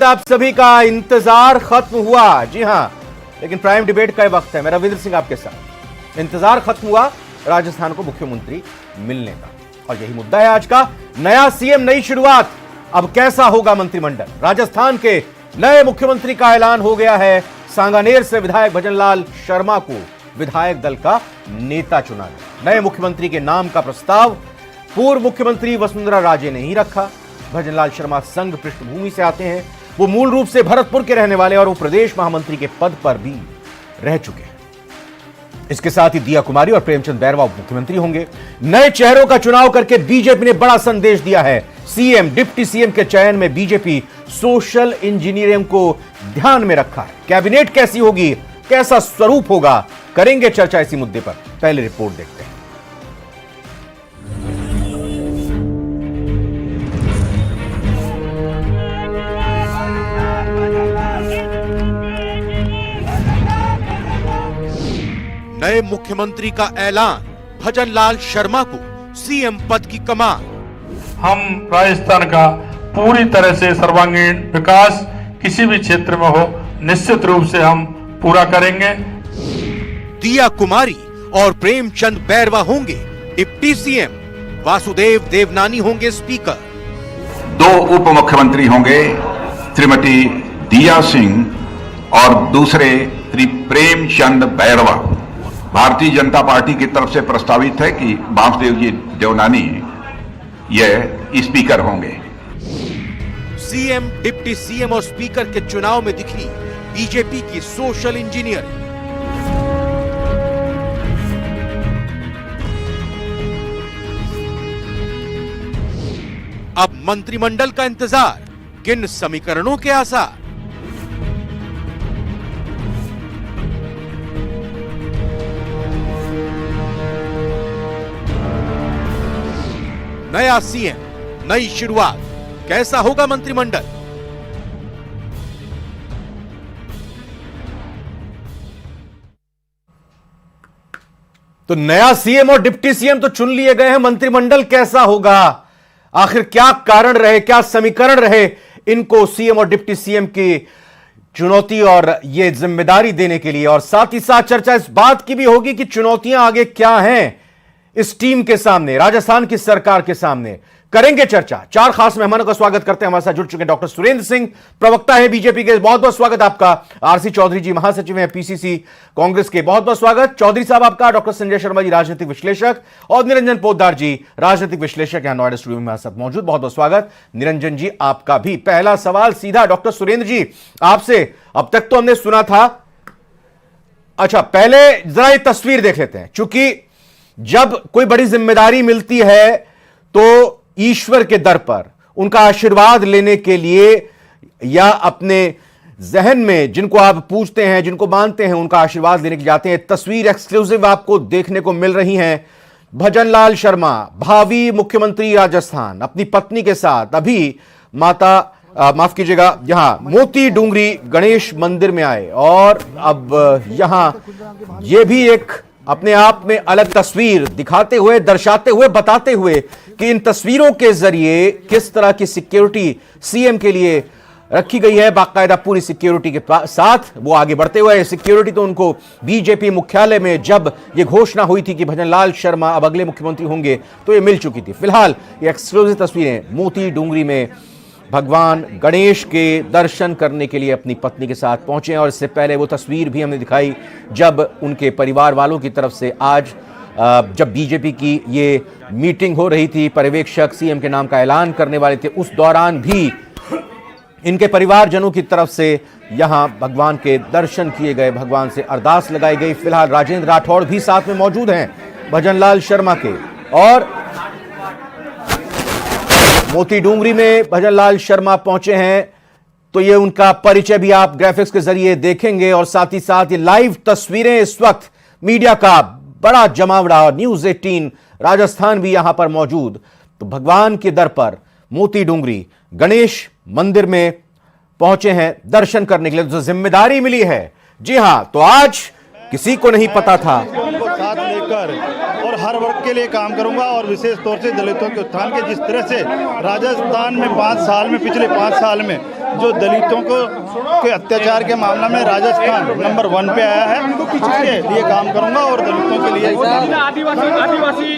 आप सभी का इंतजार खत्म हुआ। जी हां, लेकिन प्राइम डिबेट का वक्त है। मैं रविंद्र सिंह आपके साथ। इंतजार खत्म हुआ राजस्थान को मुख्यमंत्री मिलने का, और यही मुद्दा है आज का। नया सीएम, नई शुरुआत। अब कैसा होगा मंत्रिमंडल? राजस्थान के नए मुख्यमंत्री का ऐलान हो गया है। सांगानेर से विधायक भजनलाल शर्मा को विधायक दल का नेता चुना गया। नए मुख्यमंत्री के नाम का प्रस्ताव पूर्व मुख्यमंत्री वसुंधरा राजे ने ही रखा। भजनलाल शर्मा संघ पृष्ठभूमि से आते हैं। वो मूल रूप से भरतपुर के रहने वाले और वो प्रदेश महामंत्री के पद पर भी रह चुके हैं। इसके साथ ही दिया कुमारी और प्रेमचंद बैरवा उप मुख्यमंत्री होंगे। नए चेहरों का चुनाव करके बीजेपी ने बड़ा संदेश दिया है। सीएम, डिप्टी सीएम के चयन में बीजेपी सोशल इंजीनियरिंग को ध्यान में रखा है। कैबिनेट कैसी होगी, कैसा स्वरूप होगा, करेंगे चर्चा इसी मुद्दे पर। पहले रिपोर्ट देखते हैं। नए मुख्यमंत्री का ऐलान, भजनलाल शर्मा को सीएम पद की कमान। हम राजस्थान का पूरी तरह से सर्वांगीण विकास किसी भी क्षेत्र में हो, निश्चित रूप से हम पूरा करेंगे। दिया कुमारी और प्रेमचंद बैरवा होंगे डिप्टी सीएम। वासुदेव देवनानी होंगे स्पीकर। दो उप मुख्यमंत्री होंगे, श्रीमती दिया सिंह और दूसरे श्री प्रेमचंद बैरवा। भारतीय जनता पार्टी की तरफ से प्रस्तावित है कि वासुदेव जी देवनानी यह स्पीकर होंगे। सीएम, डिप्टी सीएम और स्पीकर के चुनाव में दिखी बीजेपी की सोशल इंजीनियरिंग। अब मंत्रिमंडल का इंतजार, किन समीकरणों के आसार। नया सीएम, नई शुरुआत, कैसा होगा मंत्रिमंडल? तो नया सीएम और डिप्टी सीएम तो चुन लिए गए हैं, मंत्रिमंडल कैसा होगा? आखिर क्या कारण रहे, क्या समीकरण रहे इनको सीएम और डिप्टी सीएम की चुनौती और यह जिम्मेदारी देने के लिए? और साथ ही साथ चर्चा इस बात की भी होगी कि चुनौतियां आगे क्या हैं इस टीम के सामने, राजस्थान की सरकार के सामने। करेंगे चर्चा। चार खास मेहमानों का स्वागत करते हैं। हमारे साथ जुड़ चुके डॉक्टर सुरेंद्र सिंह, प्रवक्ता है बीजेपी के, बहुत बहुत स्वागत आपका। आरसी चौधरी जी, महासचिव हैं पीसीसी कांग्रेस के, बहुत बहुत स्वागत चौधरी साहब आपका। डॉक्टर संजय शर्मा जी, राजनीतिक विश्लेषक, और निरंजन पोद्दार जी, राजनीतिक विश्लेषक, यहां नोएडा स्टूडियो में हमारे साथ मौजूद। बहुत बहुत स्वागत निरंजन जी आपका भी। पहला सवाल सीधा डॉक्टर सुरेंद्र जी आपसे। अब तक तो हमने सुना था, अच्छा पहले जरा ये तस्वीर देख लेते हैं। चूंकि जब कोई बड़ी जिम्मेदारी मिलती है तो ईश्वर के दर पर उनका आशीर्वाद लेने के लिए या अपने जहन में जिनको आप पूछते हैं, जिनको मानते हैं, उनका आशीर्वाद लेने के जाते हैं। तस्वीर एक्सक्लूसिव आपको देखने को मिल रही हैं। भजनलाल शर्मा, भावी मुख्यमंत्री राजस्थान, अपनी पत्नी के साथ अभी माफ कीजिएगा, यहां मोती डूंगरी गणेश मंदिर में आए। और अब यहां यह भी एक अपने आप में अलग तस्वीर दिखाते हुए, दर्शाते हुए, बताते हुए कि इन तस्वीरों के जरिए किस तरह की सिक्योरिटी सीएम के लिए रखी गई है। बाकायदा पूरी सिक्योरिटी के साथ वो आगे बढ़ते हुए, सिक्योरिटी तो उनको बीजेपी मुख्यालय में जब ये घोषणा हुई थी कि भजनलाल शर्मा अब अगले मुख्यमंत्री होंगे तो ये मिल चुकी थी। फिलहाल ये एक्सक्लूसिव तस्वीरें मोती डूंगरी में भगवान गणेश के दर्शन करने के लिए अपनी पत्नी के साथ पहुंचे। और इससे पहले वो तस्वीर भी हमने दिखाई जब उनके परिवार वालों की तरफ से आज जब बीजेपी की ये मीटिंग हो रही थी, पर्यवेक्षक सीएम के नाम का ऐलान करने वाले थे, उस दौरान भी इनके परिवारजनों की तरफ से यहां भगवान के दर्शन किए गए, भगवान से अरदास लगाई गई। फिलहाल राजेंद्र राठौड़ भी साथ में मौजूद हैं भजनलाल शर्मा के। और मोती डूंगरी में भजनलाल शर्मा पहुंचे हैं तो ये उनका परिचय भी आप ग्राफिक्स के जरिए देखेंगे। और साथ ही साथ ये लाइव तस्वीरें, इस वक्त मीडिया का बड़ा जमावड़ा, और न्यूज 18 राजस्थान भी यहां पर मौजूद। तो भगवान के दर पर मोती डूंगरी गणेश मंदिर में पहुंचे हैं दर्शन करने के लिए। जो जिम्मेदारी मिली है, जी हां, तो आज किसी को नहीं पता था। साथ लेकर और हर वर्ग के के लिए काम करूंगा और विशेष तौर से दलितों के उत्थान के। जिस तरह से राजस्थान में 5 साल में, पिछले 5 साल में जो दलितों के अत्याचार के मामला में राजस्थान नंबर 1 पे आया है, उसके लिए काम करूंगा और दलितों के लिए आदिवासी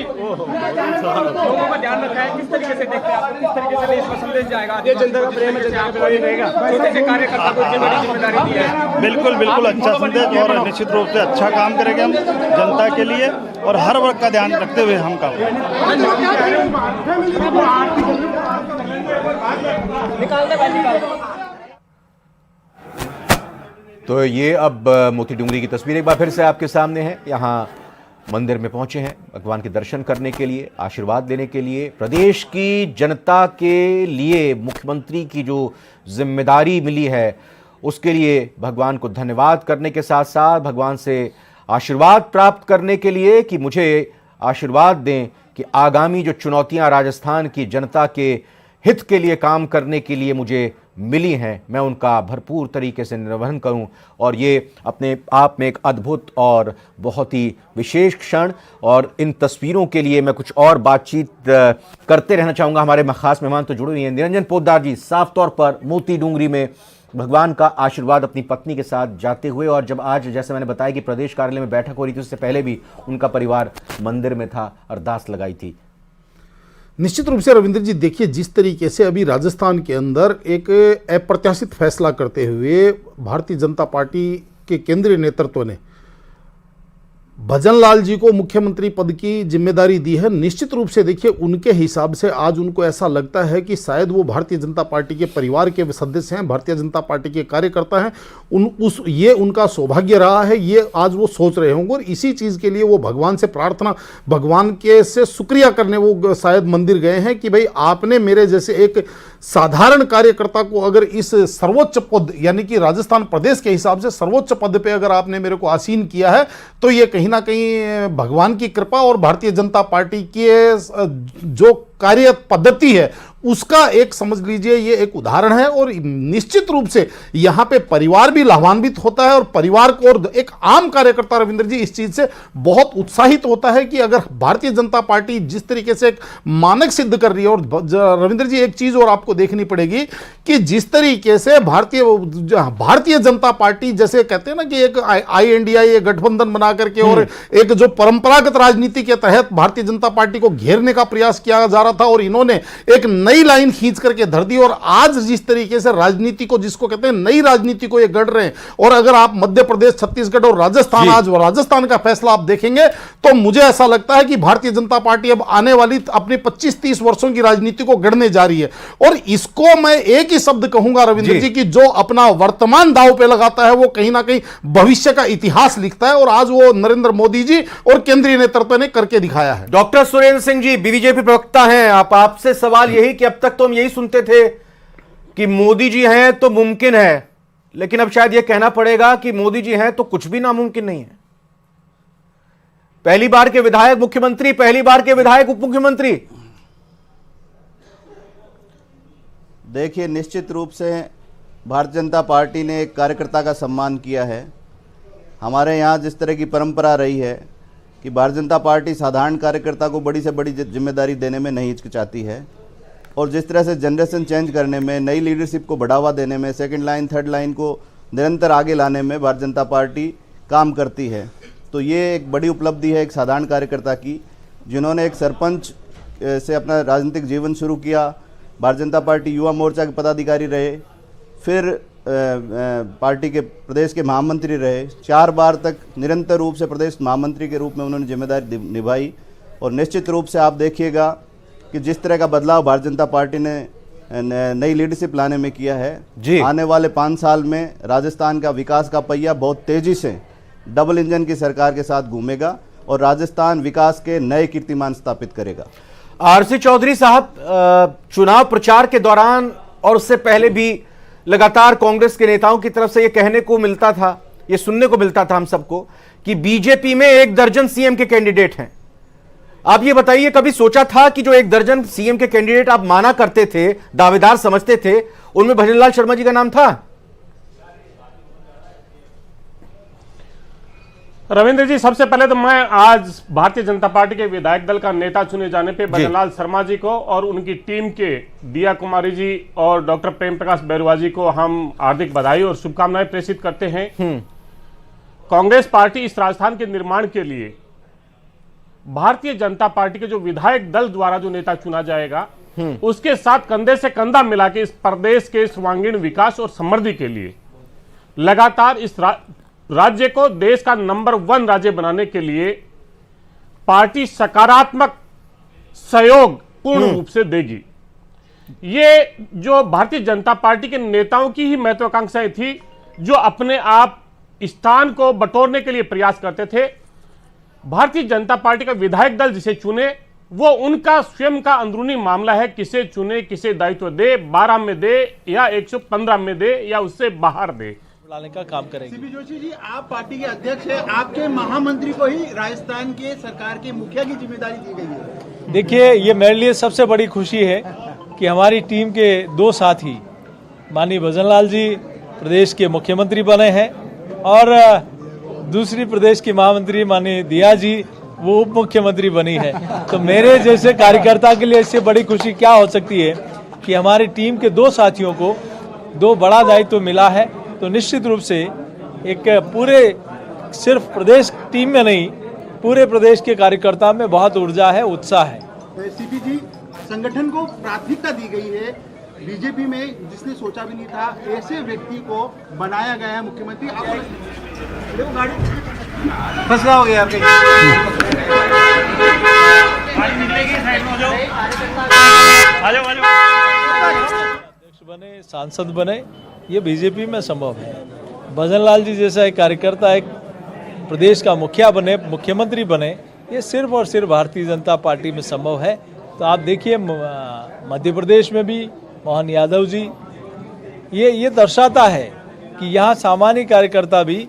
लोगों का ध्यान रखा है। किस तरीके से देखते हैं आप, किस तरीके से इसका संदेश जाएगा? जनता का प्रेम रहेगा, छोटे से कार्यकर्ता को जिम्मेदारी दी है। बिल्कुल बिल्कुल अच्छा संदेश और निश्चित रूप से अच्छा काम करेंगे हम जनता के लिए और हर वर्ग का ध्यान रखते हुए हम काम तो ये अब मोती डूंगरी की तस्वीर एक बार फिर से आपके सामने है। यहाँ मंदिर में पहुंचे हैं भगवान के दर्शन करने के लिए, आशीर्वाद लेने के लिए। प्रदेश की जनता के लिए मुख्यमंत्री की जो जिम्मेदारी मिली है उसके लिए भगवान को धन्यवाद करने के साथ साथ भगवान से आशीर्वाद प्राप्त करने के लिए कि मुझे आशीर्वाद दें कि आगामी जो चुनौतियां राजस्थान की जनता के हित के लिए काम करने के लिए मुझे मिली हैं, मैं उनका भरपूर तरीके से निर्वहन करूं। और ये अपने आप में एक अद्भुत और बहुत ही विशेष क्षण, और इन तस्वीरों के लिए मैं कुछ और बातचीत करते रहना चाहूँगा। हमारे खास मेहमान तो जुड़े हुए हैं, निरंजन पोद्दार जी साफ तौर पर मोती डूंगरी में भगवान का आशीर्वाद अपनी पत्नी के साथ जाते हुए, और जब आज जैसे मैंने बताया कि प्रदेश कार्यालय में बैठक हो रही थी उससे पहले भी उनका परिवार मंदिर में था, अरदास लगाई थी। निश्चित रूप से रविंद्र जी देखिए, जिस तरीके से अभी राजस्थान के अंदर एक अप्रत्याशित फैसला करते हुए भारतीय जनता पार्टी के केंद्रीय नेतृत्व ने भजन लाल जी को मुख्यमंत्री पद की जिम्मेदारी दी है, निश्चित रूप से देखिए उनके हिसाब से आज उनको ऐसा लगता है कि शायद वो भारतीय जनता पार्टी के परिवार के सदस्य हैं, भारतीय जनता पार्टी के कार्यकर्ता हैं। ये उनका सौभाग्य रहा है, ये आज वो सोच रहे होंगे और इसी चीज़ के लिए वो भगवान से प्रार्थना, भगवान के से शुक्रिया करने वो शायद मंदिर गए हैं कि भाई आपने मेरे जैसे एक साधारण कार्यकर्ता को अगर इस सर्वोच्च पद यानी कि राजस्थान प्रदेश के हिसाब से सर्वोच्च पद पे अगर आपने मेरे को आसीन किया है, तो ये कहीं ना कहीं भगवान की कृपा और भारतीय जनता पार्टी की जो कार्य पद्धति है उसका एक समझ लीजिए ये एक उदाहरण है। और निश्चित रूप से यहाँ पे परिवार भी लाभान्वित होता है और परिवार को और एक आम कार्यकर्ता रविंद्र जी इस चीज से बहुत उत्साहित होता है कि अगर भारतीय जनता पार्टी जिस तरीके से एक मानक सिद्ध कर रही है। और रविंद्र जी एक चीज और आपको देखनी पड़ेगी कि जिस तरीके से भारतीय जनता पार्टी जैसे कहते हैं ना कि एक INDI गठबंधन बना करके और एक जो परंपरागत राजनीति के तहत भारतीय जनता पार्टी को घेरने का प्रयास किया जा रहा था और इन्होंने एक नई लाइन खींच करके धर दी। और आज जिस तरीके से राजनीति को, जिसको कहते हैं नई राजनीति को ये गढ़ रहे हैं, और अगर आप मध्य प्रदेश, छत्तीसगढ़ और राजस्थान, आज राजस्थान का फैसला आप देखेंगे तो मुझे ऐसा लगता है कि भारतीय जनता पार्टी अब आने वाली अपनी 25-30 वर्षों की राजनीति को गढ़ने जा रही है। और इसको मैं एक ही शब्द कहूंगा रविंद्र जी कि जो अपना वर्तमान दांव पे लगाता है वो कहीं ना कहीं भविष्य का इतिहास लिखता है, और आज वो नरेंद्र मोदी जी और केंद्रीय नेतृत्व ने करके दिखाया है। डॉक्टर सुरेंद्र सिंह जी बीजेपी प्रवक्ता हैं, आपसे सवाल यही कि अब तक तो हम यही सुनते थे कि मोदी जी हैं तो मुमकिन है, लेकिन अब शायद यह कहना पड़ेगा कि मोदी जी हैं तो कुछ भी नामुमकिन नहीं है। पहली बार के विधायक मुख्यमंत्री, पहली बार के विधायक उप मुख्यमंत्री। देखिए, निश्चित रूप से भारतीय जनता पार्टी ने एक कार्यकर्ता का सम्मान किया है। हमारे यहाँ जिस तरह की परंपरा रही है कि भारतीय जनता पार्टी साधारण कार्यकर्ता को बड़ी से बड़ी जिम्मेदारी देने में नहीं हिचकिचाती है, और जिस तरह से जनरेशन चेंज करने में, नई लीडरशिप को बढ़ावा देने में, सेकंड लाइन थर्ड लाइन को निरंतर आगे लाने में भारतीय जनता पार्टी काम करती है। तो ये एक बड़ी उपलब्धि है एक साधारण कार्यकर्ता की, जिन्होंने एक सरपंच से अपना राजनीतिक जीवन शुरू किया, भारतीय जनता पार्टी युवा मोर्चा के पदाधिकारी रहे, फिर पार्टी के प्रदेश के महामंत्री रहे, 4 बार तक निरंतर रूप से प्रदेश महामंत्री के रूप में उन्होंने जिम्मेदारी निभाई। और निश्चित रूप से आप देखिएगा कि जिस तरह का बदलाव भारतीय जनता पार्टी ने नई लीडरशिप लाने में किया है, आने वाले 5 साल में राजस्थान का विकास का पहिया बहुत तेजी से डबल इंजन की सरकार के साथ घूमेगा और राजस्थान विकास के नए कीर्तिमान स्थापित करेगा। आरसी चौधरी साहब, चुनाव प्रचार के दौरान और उससे पहले भी लगातार कांग्रेस के नेताओं की तरफ से यह कहने को मिलता था, यह सुनने को मिलता था हम सबको कि बीजेपी में 1 दर्जन सीएम के कैंडिडेट हैं। आप ये बताइए, कभी सोचा था कि जो 1 दर्जन सीएम के कैंडिडेट आप माना करते थे, दावेदार समझते थे, उनमें भजनलाल शर्मा जी का नाम था? रविंद्र जी, सबसे पहले तो मैं आज भारतीय जनता पार्टी के विधायक दल का नेता चुने जाने पे भजनलाल शर्मा जी को और उनकी टीम के दिया कुमारी जी और डॉक्टर प्रेम प्रकाश बैरवा जी को हम हार्दिक बधाई और शुभकामनाएं प्रेषित करते हैं। कांग्रेस पार्टी इस राजस्थान के निर्माण के लिए भारतीय जनता पार्टी के जो विधायक दल द्वारा जो नेता चुना जाएगा उसके साथ कंधे से कंधा मिला के इस प्रदेश के सर्वांगीण विकास और समृद्धि के लिए लगातार इस राज्य को देश का नंबर 1 राज्य बनाने के लिए पार्टी सकारात्मक सहयोग पूर्ण रूप से देगी। ये जो भारतीय जनता पार्टी के नेताओं की ही महत्वाकांक्षाएं थी, जो अपने आप स्थान को बटोरने के लिए प्रयास करते थे। भारतीय जनता पार्टी का विधायक दल जिसे चुने वो उनका स्वयं का अंदरूनी मामला है, किसे चुने, किसे दायित्व दे, 12 में दे या 115 में दे या उससे बाहर दे, लाने का काम करेंगे। सीपी जोशी जी, आप पार्टी के अध्यक्ष हैं, आपके महामंत्री को ही राजस्थान के सरकार के मुखिया की जिम्मेदारी दी गई है। देखिए, ये मेरे लिए सबसे बड़ी खुशी है कि हमारी टीम के 2 साथी माननीय भजनलाल जी प्रदेश के मुख्यमंत्री बने हैं और दूसरी प्रदेश की महामंत्री माननीय दिया जी वो उप मुख्यमंत्री बनी है। तो मेरे जैसे कार्यकर्ता के लिए इससे बड़ी खुशी क्या हो सकती है कि हमारी टीम के 2 साथियों को 2 बड़ा दायित्व मिला है। तो निश्चित रूप से एक पूरे सिर्फ प्रदेश टीम में नहीं, पूरे प्रदेश के कार्यकर्ता में बहुत ऊर्जा है, उत्साह है। सीपी जी, संगठन को प्राथमिकता दी गई है। बीजेपी में जिसने सोचा भी नहीं था ऐसे व्यक्ति को बनाया गया है मुख्यमंत्री। देखो गाड़ी फंसला हो गया आपके। अध्यक्ष बने, सांसद बने, ये बीजेपी में संभव है। भजनलाल जी जैसा एक कार्यकर्ता एक प्रदेश का मुखिया बने, मुख्यमंत्री बने, ये सिर्फ और सिर्फ भारतीय जनता पार्टी में संभव है। तो आप देखिए मध्य प्रदेश में भी मोहन यादव जी, ये दर्शाता है कि यहाँ सामान्य कार्यकर्ता भी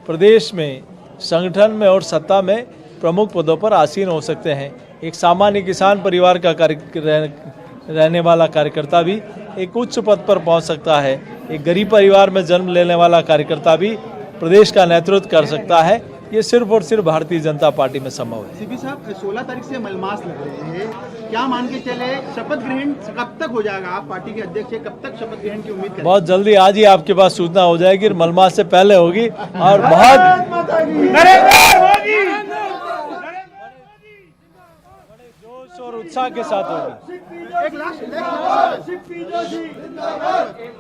प्रदेश में संगठन में और सत्ता में प्रमुख पदों पर आसीन हो सकते हैं। एक सामान्य किसान परिवार का रहने वाला कार्यकर्ता भी एक उच्च पद पर पहुंच सकता है। एक गरीब परिवार में जन्म लेने वाला कार्यकर्ता भी प्रदेश का नेतृत्व कर सकता है। ये सिर्फ और सिर्फ भारतीय जनता पार्टी में संभव है। सीपी साहब, 16 तारीख से मलमास लग रहे हैं, क्या मान के चले शपथ ग्रहण कब तक हो जाएगा? आप पार्टी के अध्यक्ष हैं, कब तक शपथ ग्रहण की उम्मीद करें? बहुत जल्दी, आज ही आपके पास सूचना हो जाएगी, मलमास से पहले होगी और बहुत जोश और उत्साह के साथ होगी। एक लास्ट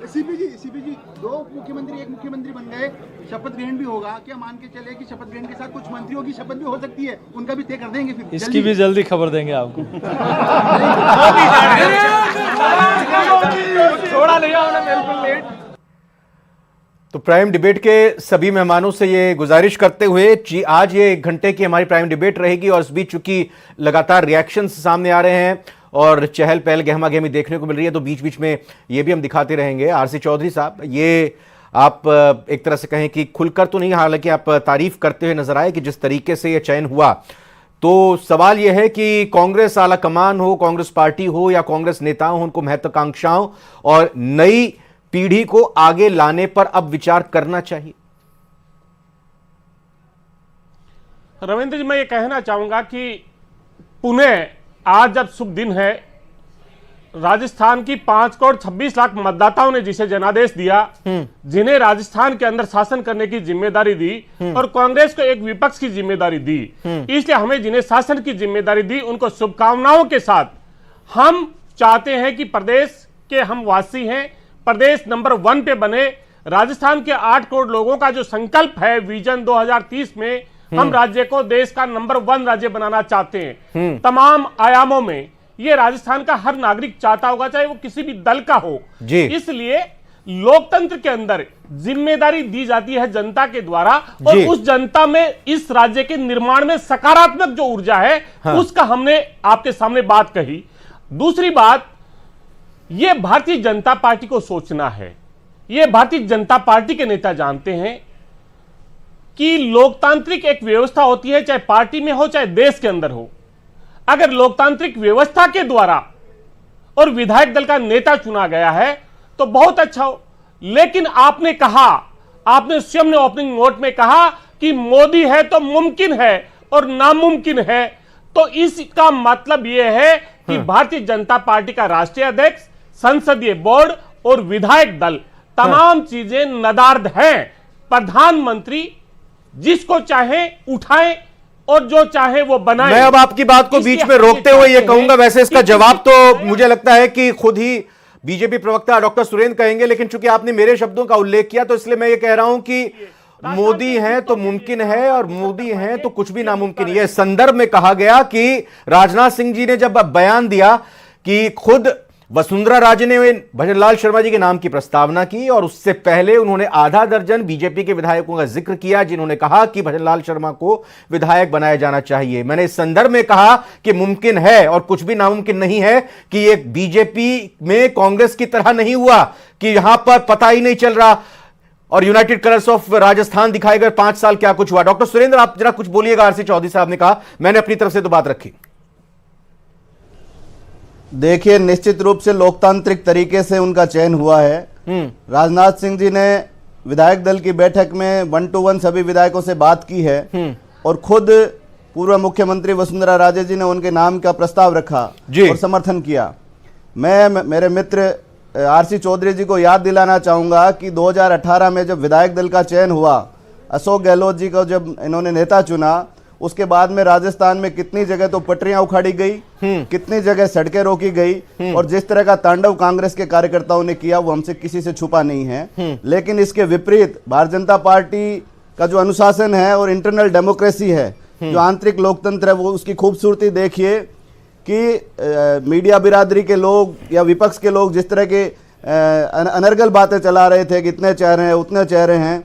सीपी जी 2 मुख्यमंत्री 1 मुख्यमंत्री बन गए, शपथ ग्रहण भी होगा। क्या मान के चले कि शपथ ग्रहण के साथ कुछ मंत्रियों की शपथ भी हो सकती है? उनका भी तय कर देंगे फिर? इसकी भी जल्दी खबर देंगे आपको। थोड़ा नहीं होना, बिल्कुल लेट। तो प्राइम डिबेट के सभी मेहमानों से ये गुजारिश करते हुए कि आज ये 1 घंटे की हमारी प्राइम डिबेट रहेगी और इस बीच चूंकि लगातार रिएक्शंस सामने आ रहे हैं और चहल पहल गहमा गहमी देखने को मिल रही है, तो बीच बीच में ये भी हम दिखाते रहेंगे। आरसी चौधरी साहब, ये आप एक तरह से कहें कि खुलकर तो नहीं, हालांकि आप तारीफ करते हुए नजर आए कि जिस तरीके से ये चयन हुआ, तो सवाल यह है कि कांग्रेस आला कमान हो, कांग्रेस पार्टी हो या कांग्रेस नेता हो, उनको महत्वाकांक्षाओं और नई पीढ़ी को आगे लाने पर अब विचार करना चाहिए। रविंद्र जी, मैं ये कहना चाहूंगा कि पुणे आज जब शुभ दिन है, राजस्थान की 5 करोड़ 26 लाख मतदाताओं ने जिसे जनादेश दिया, जिन्हें राजस्थान के अंदर शासन करने की जिम्मेदारी दी और कांग्रेस को एक विपक्ष की जिम्मेदारी दी, इसलिए हमें जिन्हें शासन की जिम्मेदारी दी उनको शुभकामनाओं के साथ हम चाहते हैं कि प्रदेश के हम वासी हैं, प्रदेश नंबर 1 पे बने। राजस्थान के 8 करोड़ लोगों का जो संकल्प है विजन 2030 में, हम राज्य को देश का नंबर 1 राज्य बनाना चाहते हैं। तमाम आयामों में ये राजस्थान का हर नागरिक चाहता होगा, चाहे वो किसी भी दल का हो। इसलिए लोकतंत्र के अंदर जिम्मेदारी दी जाती है जनता के द्वारा और उस जनता में इस राज्य के निर्माण में सकारात्मक जो ऊर्जा है, उसका हमने आपके सामने बात कही। दूसरी बात, ये भारतीय जनता पार्टी को सोचना है। ये भारतीय जनता पार्टी के नेता जानते हैं कि लोकतांत्रिक एक व्यवस्था होती है, चाहे पार्टी में हो चाहे देश के अंदर हो। अगर लोकतांत्रिक व्यवस्था के द्वारा और विधायक दल का नेता चुना गया है तो बहुत अच्छा हो, लेकिन आपने कहा, आपने स्वयं ने ओपनिंग नोट में कहा कि मोदी है तो मुमकिन है और नामुमकिन है, तो इसका मतलब यह है कि भारतीय जनता पार्टी का राष्ट्रीय अध्यक्ष, संसदीय बोर्ड और विधायक दल तमाम चीजें नदार्द हैं। प्रधानमंत्री जिसको चाहे उठाएं और जो चाहे वो बनाए। मैं अब आपकी बात को बीच में रोकते हुए ये कहूंगा, वैसे इसका जवाब तो मुझे लगता है कि खुद ही बीजेपी प्रवक्ता डॉक्टर सुरेंद्र कहेंगे, लेकिन चूंकि आपने मेरे शब्दों का उल्लेख किया तो इसलिए मैं ये कह रहा हूं कि मोदी हैं तो मुमकिन है और मोदी हैं तो कुछ भी नामुमकिन। यह संदर्भ में कहा गया कि राजनाथ सिंह जी ने जब बयान दिया कि खुद वसुंधरा राजे ने भजनलाल शर्मा जी के नाम की प्रस्तावना की और उससे पहले उन्होंने आधा दर्जन बीजेपी के विधायकों का जिक्र किया जिन्होंने कहा कि भजनलाल शर्मा को विधायक बनाया जाना चाहिए। मैंने इस संदर्भ में कहा कि मुमकिन है और कुछ भी नामुमकिन नहीं है कि एक बीजेपी में कांग्रेस की तरह नहीं हुआ कि यहां पर पता ही नहीं चल रहा और यूनाइटेड कलर्स ऑफ राजस्थान दिखाए गए 5 साल क्या कुछ हुआ। डॉक्टर सुरेंद्र, आप जरा कुछ बोलिएगा। आरसी चौधरी साहब ने कहा, मैंने अपनी तरफ से तो बात रखी। देखिए, निश्चित रूप से लोकतांत्रिक तरीके से उनका चयन हुआ है। राजनाथ सिंह जी ने विधायक दल की बैठक में 1 to 1 सभी विधायकों से बात की है और खुद पूर्व मुख्यमंत्री वसुंधरा राजे जी ने उनके नाम का प्रस्ताव रखा और समर्थन किया। मैं मेरे मित्र आरसी चौधरी जी को याद दिलाना चाहूंगा कि 2018 में जब विधायक दल का चयन हुआ, अशोक गहलोत जी को जब इन्होंने नेता चुना, उसके बाद में राजस्थान में कितनी जगह तो पटरियां उखाड़ी गई, कितनी जगह सड़कें रोकी गई और जिस तरह का तांडव कांग्रेस के कार्यकर्ताओं ने किया वो हमसे किसी से छुपा नहीं है। लेकिन इसके विपरीत भारतीय जनता पार्टी का जो अनुशासन है और इंटरनल डेमोक्रेसी है, जो आंतरिक लोकतंत्र है, वो उसकी खूबसूरती देखिए कि मीडिया बिरादरी के लोग या विपक्ष के लोग जिस तरह के अनर्गल बातें चला रहे थे कि इतने चेहरे हैं उतने चेहरे हैं,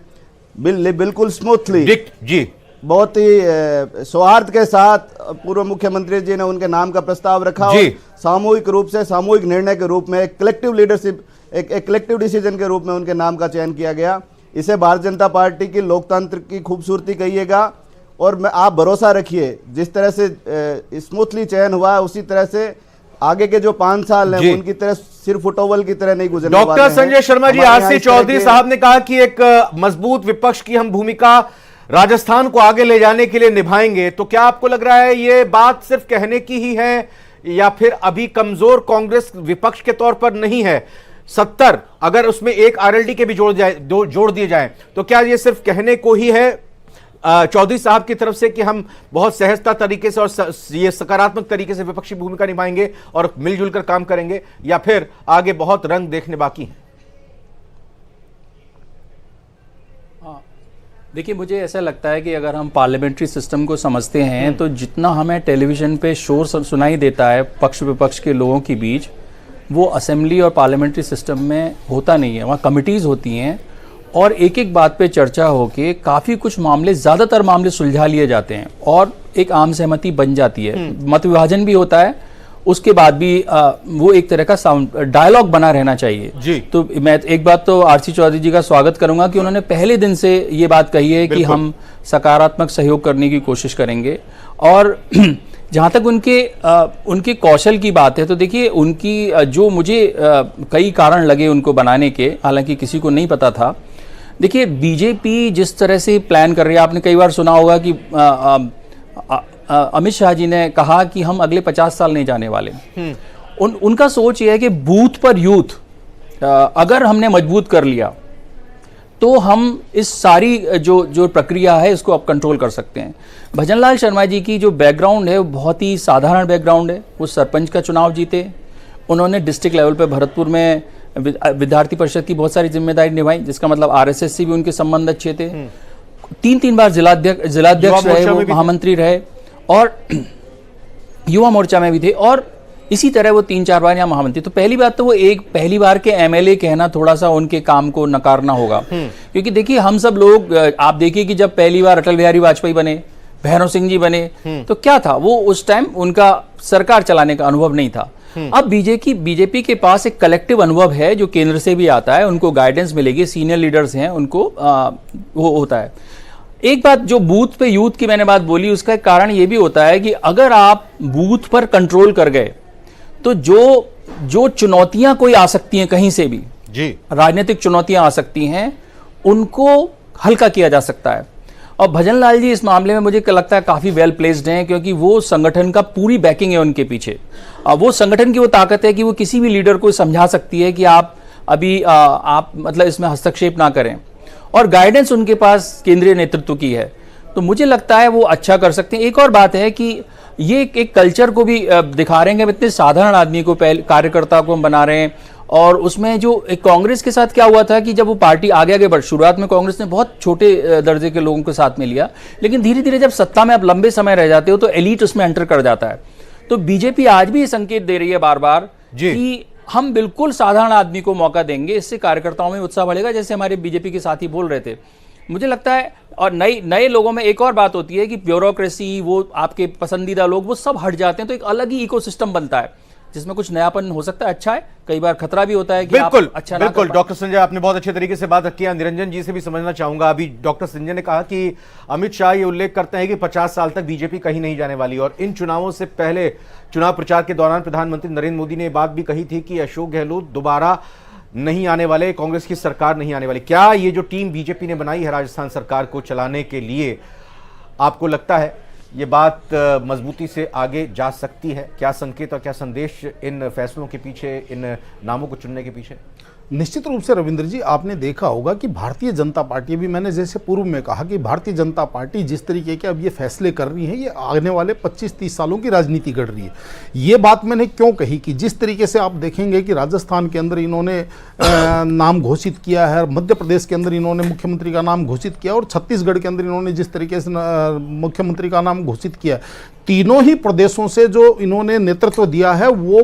बिल्कुल स्मूथली जी बहुत ही सौहार्द के साथ पूर्व मुख्यमंत्री जी ने उनके नाम का प्रस्ताव रखा और सामूहिक रूप से, सामूहिक निर्णय के रूप में, एक कलेक्टिव लीडरशिप, एक कलेक्टिव डिसीजन के रूप में उनके नाम का चयन किया गया। इसे भारतीय जनता पार्टी की लोकतंत्र की खूबसूरती कहिएगा और मैं आप भरोसा रखिए जिस तरह से स्मूथली चयन हुआ है उसी तरह से आगे के जो 5 साल हैं उनकी तरह सिर्फ फुटबॉल की तरह नहीं गुजरने वाले हैं। डॉक्टर संजय शर्मा जी, आरसी चौधरी साहब ने कहा कि एक मजबूत विपक्ष की हम भूमिका राजस्थान को आगे ले जाने के लिए निभाएंगे, तो क्या आपको लग रहा है ये बात सिर्फ कहने की ही है या फिर अभी कमजोर कांग्रेस विपक्ष के तौर पर नहीं है? 70 अगर उसमें एक आरएलडी के भी जोड़ दिए जाए तो क्या ये सिर्फ कहने को ही है चौधरी साहब की तरफ से कि हम बहुत सहजता तरीके से और ये सकारात्मक तरीके से विपक्षी भूमिका निभाएंगे और मिलजुल कर काम करेंगे, या फिर आगे बहुत रंग देखने बाकी हैं? देखिए, मुझे ऐसा लगता है कि अगर हम पार्लियामेंट्री सिस्टम को समझते हैं तो जितना हमें टेलीविज़न पे शोर सुनाई देता है पक्ष विपक्ष के लोगों के बीच, वो असेंबली और पार्लियामेंट्री सिस्टम में होता नहीं है। वहाँ कमिटीज़ होती हैं और एक एक बात पे चर्चा होके काफ़ी कुछ मामले, ज़्यादातर मामले सुलझा लिए जाते हैं और एक आम सहमति बन जाती है। मत विभाजन भी होता है, उसके बाद भी वो एक तरह का साउंड डायलॉग बना रहना चाहिए जी। तो मैं एक बात तो आरसी चौधरी जी का स्वागत करूंगा कि उन्होंने पहले दिन से ये बात कही है कि हम सकारात्मक सहयोग करने की कोशिश करेंगे। और जहाँ तक उनके कौशल की बात है तो देखिए, उनकी जो मुझे कई कारण लगे उनको बनाने के, हालांकि किसी को नहीं पता था। देखिए, बीजेपी जिस तरह से प्लान कर रही है, आपने कई बार सुना होगा कि अमित शाह जी ने कहा कि हम अगले 50 साल नहीं जाने वाले। उनका सोच ये है कि बूथ पर यूथ अगर हमने मजबूत कर लिया तो हम इस सारी जो प्रक्रिया है इसको अब कंट्रोल कर सकते हैं। भजनलाल शर्मा जी की जो बैकग्राउंड है वो बहुत ही साधारण बैकग्राउंड है। वो सरपंच का चुनाव जीते, उन्होंने डिस्ट्रिक्ट लेवल पे भरतपुर में विद्यार्थी परिषद की बहुत सारी जिम्मेदारी निभाई, जिसका मतलब आरएसएस से भी उनके संबंध अच्छे थे। 3 बार जिलाध्यक्ष रहे, वो महामंत्री रहे और युवा मोर्चा में भी थे और इसी तरह वो 3-4 बार यहाँ महामंत्री। तो पहली बात तो वो पहली बार के एमएलए कहना थोड़ा सा उनके काम को नकारना होगा, क्योंकि देखिए हम सब लोग, आप देखिए कि जब पहली बार अटल बिहारी वाजपेयी बने, भैरव सिंह जी बने, तो क्या था, वो उस टाइम उनका सरकार चलाने का अनुभव नहीं था। अब बीजेपी के पास एक कलेक्टिव अनुभव है जो केंद्र से भी आता है, उनको गाइडेंस मिलेगी, सीनियर लीडर्स हैं, उनको वो होता है। एक बात जो बूथ पे यूथ की मैंने बात बोली, उसका एक कारण ये भी होता है कि अगर आप बूथ पर कंट्रोल कर गए तो जो चुनौतियां कोई आ सकती हैं कहीं से भी जी, राजनीतिक चुनौतियां आ सकती हैं, उनको हल्का किया जा सकता है। और भजन लाल जी इस मामले में मुझे लगता है काफ़ी वेल प्लेस्ड हैं, क्योंकि वो संगठन का पूरी बैकिंग है उनके पीछे। वो संगठन की वो ताकत है कि वो किसी भी लीडर को समझा सकती है कि आप अभी आप मतलब इसमें हस्तक्षेप ना करें, और गाइडेंस उनके पास केंद्रीय नेतृत्व की है, तो मुझे लगता है वो अच्छा कर सकते हैं। एक और बात है कि ये एक कल्चर को भी दिखा रहे हैं कि हम इतने साधारण आदमी को, कार्यकर्ता को हम बना रहे हैं। और उसमें जो एक कांग्रेस के साथ क्या हुआ था कि जब वो पार्टी आगे बढ़, शुरुआत में कांग्रेस ने बहुत छोटे दर्जे के लोगों को साथ में लिया, लेकिन धीरे धीरे जब सत्ता में आप लंबे समय रह जाते हो तो एलीट उसमें एंटर कर जाता है। तो बीजेपी आज भी ये संकेत दे रही है बार बार कि हम बिल्कुल साधारण आदमी को मौका देंगे, इससे कार्यकर्ताओं में उत्साह बढ़ेगा, जैसे हमारे बीजेपी के साथी बोल रहे थे। मुझे लगता है, और नए लोगों में एक और बात होती है कि ब्यूरोक्रेसी, वो आपके पसंदीदा लोग, वो सब हट जाते हैं, तो एक अलग ही इकोसिस्टम बनता है जिसमें कुछ नयापन हो सकता है। अच्छा है, कई बार खतरा भी होता है कि बिल्कुल, अच्छा बिल्कुल। डॉक्टर संजय, आपने बहुत अच्छे तरीके से बात रखी है। निरंजन जी से भी समझना चाहूंगा। अभी डॉक्टर संजय ने कहा कि अमित शाह ये उल्लेख करते हैं कि 50 साल तक बीजेपी कहीं नहीं जाने वाली, और इन चुनावों से पहले चुनाव प्रचार के दौरान प्रधानमंत्री नरेंद्र मोदी ने बात भी कही थी कि अशोक गहलोत दोबारा नहीं आने वाले, कांग्रेस की सरकार नहीं आने वाली। क्या ये जो टीम बीजेपी ने बनाई है राजस्थान सरकार को चलाने के लिए, आपको लगता है ये बात मजबूती से आगे जा सकती है? क्या संकेत और क्या संदेश इन फैसलों के पीछे, इन नामों को चुनने के पीछे? निश्चित रूप से रविंद्र जी, आपने देखा होगा कि भारतीय जनता पार्टी, भी मैंने जैसे पूर्व में कहा कि भारतीय जनता पार्टी जिस तरीके के अब ये फैसले कर रही है, ये आने वाले 25-30 सालों की राजनीति कर रही है। ये बात मैंने क्यों कही कि जिस तरीके से आप देखेंगे कि राजस्थान के अंदर इन्होंने नाम घोषित किया है, मध्य प्रदेश के अंदर इन्होंने मुख्यमंत्री का नाम घोषित किया, और छत्तीसगढ़ के अंदर इन्होंने जिस तरीके से मुख्यमंत्री का नाम घोषित किया, तीनों ही प्रदेशों से जो इन्होंने नेतृत्व दिया है वो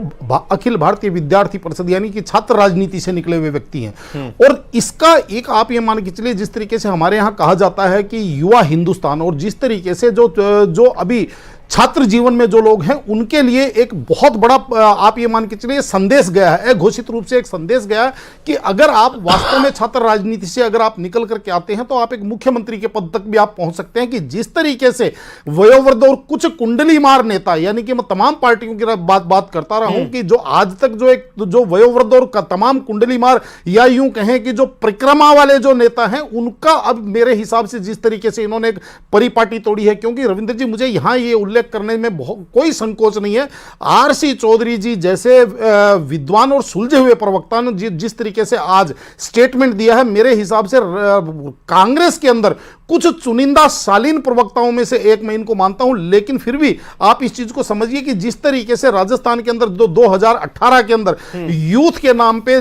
अखिल भारतीय विद्यार्थी परिषद यानी कि छात्र राजनीति से निकले हुए व्यक्ति हैं। और इसका एक आप ये मान के चलिए, जिस तरीके से हमारे यहाँ कहा जाता है कि युवा हिंदुस्तान, और जिस तरीके से जो अभी छात्र जीवन में जो लोग हैं उनके लिए एक बहुत बड़ा आप ये मान के चलिए संदेश गया है, घोषित रूप से एक संदेश गया है कि अगर आप वास्तव में छात्र राजनीति से अगर आप निकल करके आते हैं तो आप एक मुख्यमंत्री के पद तक भी आप पहुंच सकते हैं। कि जिस तरीके से वयोवृद्ध और कुछ कुंडली मार नेता, यानी कि मैं तमाम पार्टियों की बात करता रहा हूं कि जो आज तक जो वयोवृद्ध और तमाम कुंडली मार, या यूं कहें कि जो परिक्रमा वाले जो नेता हैं, उनका अब मेरे हिसाब से जिस तरीके से इन्होंने एक परिपाटी तोड़ी है, क्योंकि रविंद्र जी मुझे यहां ये उल्लेख करने में कोई संकोच नहीं है, आरसी चौधरी जी जैसे विद्वान और सुलझे हुए प्रवक्ता ने जिस तरीके से आज स्टेटमेंट दिया है, मेरे हिसाब से कांग्रेस के अंदर कुछ चुनिंदा शालीन प्रवक्ताओं में से एक मैं इनको मानता हूं। लेकिन फिर भी आप इस चीज को समझिए कि जिस तरीके से राजस्थान के अंदर 2018 के अंदर यूथ के नाम पे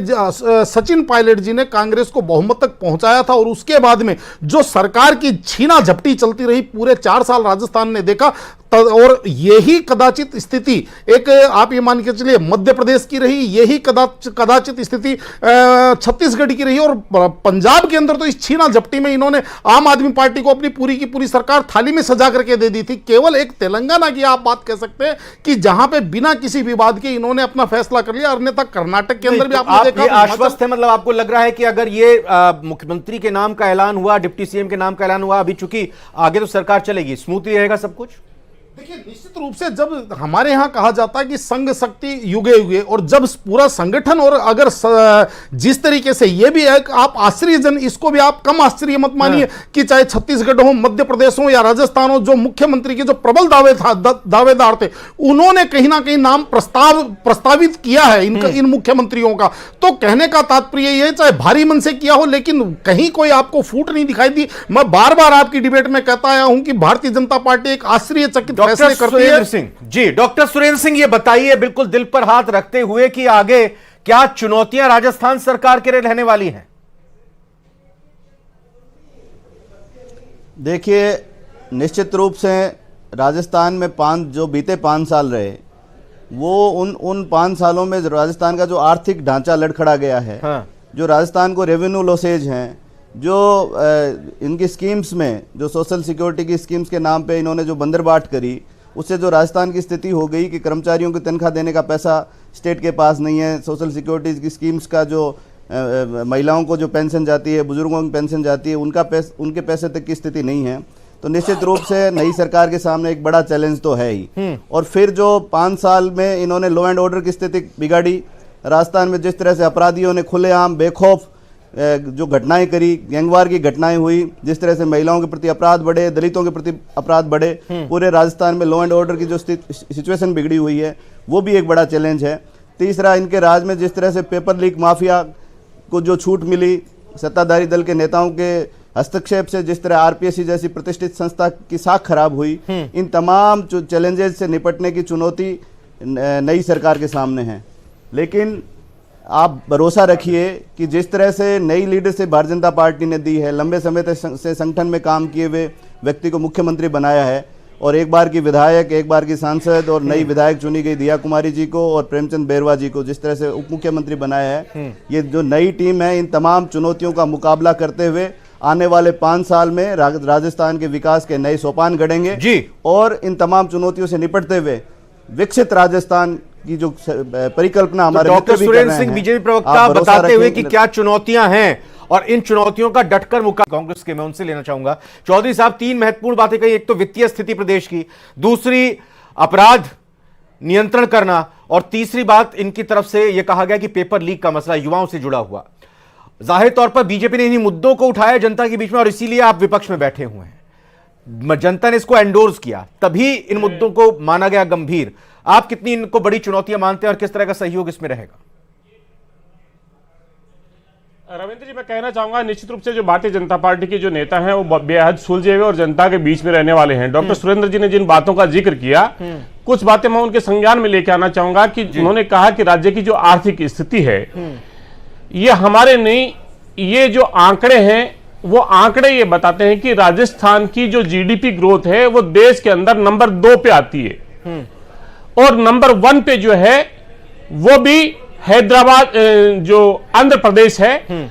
सचिन पायलट जी ने कांग्रेस को बहुमत तक पहुंचाया था, और उसके बाद में जो सरकार की छीना झपटी चलती रही पूरे 4 साल राजस्थान ने देखा, और यही कदाचित स्थिति एक आप ये मान के चलिए मध्य प्रदेश की रही, यही कदाचित स्थिति छत्तीसगढ़ की रही, और पंजाब के अंदर तो इस छीना झपटी में इन्होंने आम आदमी पार्टी को अपनी पूरी की पूरी सरकार थाली में सजा करके दे दी थी। केवल एक तेलंगाना की आप बात कह सकते हैं कि जहां पे बिना किसी विवाद के इन्होंने अपना फैसला कर लिया, अन्यथा कर्नाटक के अंदर भी आपने देखा। आश्वस्त है, मतलब आपको लग रहा है कि अगर ये मुख्यमंत्री के नाम का ऐलान हुआ, डिप्टी सीएम के नाम का ऐलान हुआ, अभी चूंकि आगे तो सरकार चलेगी, स्मूथली रहेगा सब कुछ? देखिए, निश्चित रूप से जब हमारे यहां कहा जाता है कि संघ शक्ति युगे युगे, और जब पूरा संगठन, और अगर जिस तरीके से ये भी है कि आप आश्चर्यजन, इसको भी आप कम आश्चर्य मत मानिए कि चाहे छत्तीसगढ़ हो, मध्य प्रदेश हो या राजस्थान हो, जो मुख्यमंत्री के जो प्रबल दावेदार थे, उन्होंने कहीं ना कहीं नाम प्रस्तावित किया है इन मुख्यमंत्रियों का। तो कहने का तात्पर्य ये, चाहे भारी मन से किया हो, लेकिन कहीं कोई आपको फूट नहीं दिखाई दी। मैं बार बार आपकी डिबेट में कहता आया हूं कि भारतीय जनता पार्टी एक आश्चर्यचकित डॉक्टर सुरेंद्र सिंह जी, डॉक्टर सुरेंद्र सिंह, ये बताइए बिल्कुल दिल पर हाथ रखते हुए कि आगे क्या चुनौतियां राजस्थान सरकार के लिए रहने वाली हैं? देखिए, निश्चित रूप से राजस्थान में जो बीते 5 साल रहे, वो उन 5 सालों में राजस्थान का जो आर्थिक ढांचा लड़खड़ा गया है, जो राजस्थान को रेवेन्यू लॉसेज हैं, जो इनकी स्कीम्स में जो सोशल सिक्योरिटी की स्कीम्स के नाम पे इन्होंने जो बंदरबाट करी, उससे जो राजस्थान की स्थिति हो गई कि कर्मचारियों की तनख्वाह देने का पैसा स्टेट के पास नहीं है, सोशल सिक्योरिटी की स्कीम्स का जो महिलाओं को जो पेंशन जाती है, बुजुर्गों की पेंशन जाती है, उनके पैसे तक की स्थिति नहीं है। तो निश्चित रूप से नई सरकार के सामने एक बड़ा चैलेंज तो है ही। और फिर जो 5 साल में इन्होंने लॉ एंड ऑर्डर की स्थिति बिगाड़ी, राजस्थान में जिस तरह से अपराधियों ने खुलेआम बेखौफ जो घटनाएं करी, गैंगवार की घटनाएं हुई, जिस तरह से महिलाओं के प्रति अपराध बढ़े, दलितों के प्रति अपराध बढ़े, पूरे राजस्थान में लॉ एंड ऑर्डर की जो सिचुएशन बिगड़ी हुई है वो भी एक बड़ा चैलेंज है। तीसरा, इनके राज में जिस तरह से पेपर लीक माफिया को जो छूट मिली, सत्ताधारी दल के नेताओं के हस्तक्षेप से जिस तरह आरपीएससी जैसी प्रतिष्ठित संस्था की साख खराब हुई, इन तमाम चैलेंजेस से निपटने की चुनौती नई सरकार के सामने है। लेकिन आप भरोसा रखिए कि जिस तरह से नई लीडरशिप भारतीय जनता पार्टी ने दी है, लंबे समय से संगठन में काम किए हुए व्यक्ति को मुख्यमंत्री बनाया है, और एक बार की विधायक, एक बार की सांसद और नई विधायक चुनी गई दिया कुमारी जी को और प्रेमचंद बैरवा जी को जिस तरह से उप मुख्यमंत्री बनाया है, ये जो नई टीम है इन तमाम चुनौतियों का मुकाबला करते हुए आने वाले 5 साल में राजस्थान के विकास के नए सोपान गढ़ेंगे जी, और इन तमाम चुनौतियों से निपटते हुए विकसित राजस्थान की जो परिकल्पना हमारे डॉक्टर सुरेंद्र सिंह बीजेपी प्रवक्ता बताते हुए कि क्या चुनौतियां हैं और इन चुनौतियों का डटकर मुकाबला कांग्रेस के, मैं उनसे लेना चाहूंगा। चौधरी साहब, 3 महत्वपूर्ण बातें कही, एक तो वित्तीय स्थिति प्रदेश की, दूसरी अपराध नियंत्रण करना, और तीसरी बात इनकी तरफ से यह कहा गया कि पेपर लीक का मसला युवाओं से जुड़ा हुआ। जाहिर तौर पर बीजेपी ने इन्हीं मुद्दों को उठाया जनता के बीच में, और इसीलिए आप विपक्ष में बैठे हुए हैं। जनता ने इसको एंडोर्स किया, तभी इन मुद्दों को माना गया गंभीर। आप कितनी इनको बड़ी चुनौतियां मानते हैं और किस तरह का सहयोग इसमें रहेगा? रविंद्र जी, मैं कहना चाहूंगा निश्चित रूप से जो भारतीय जनता पार्टी के जो नेता हैं वो बेहद सुलझे हुए और जनता के बीच में रहने वाले हैं। डॉक्टर सुरेंद्र जी ने जिन बातों का जिक्र किया, कुछ बातें मैं उनके संज्ञान में लेकर आना चाहूंगा कि उन्होंने कहा कि राज्य की जो आर्थिक स्थिति है ये हमारे नहीं, ये जो आंकड़े हैं वो आंकड़े ये बताते हैं कि राजस्थान की जो जीडीपी ग्रोथ है वो देश के अंदर नंबर 2 पे आती है, और नंबर 1 पे जो है वो भी हैदराबाद, जो आंध्र प्रदेश है,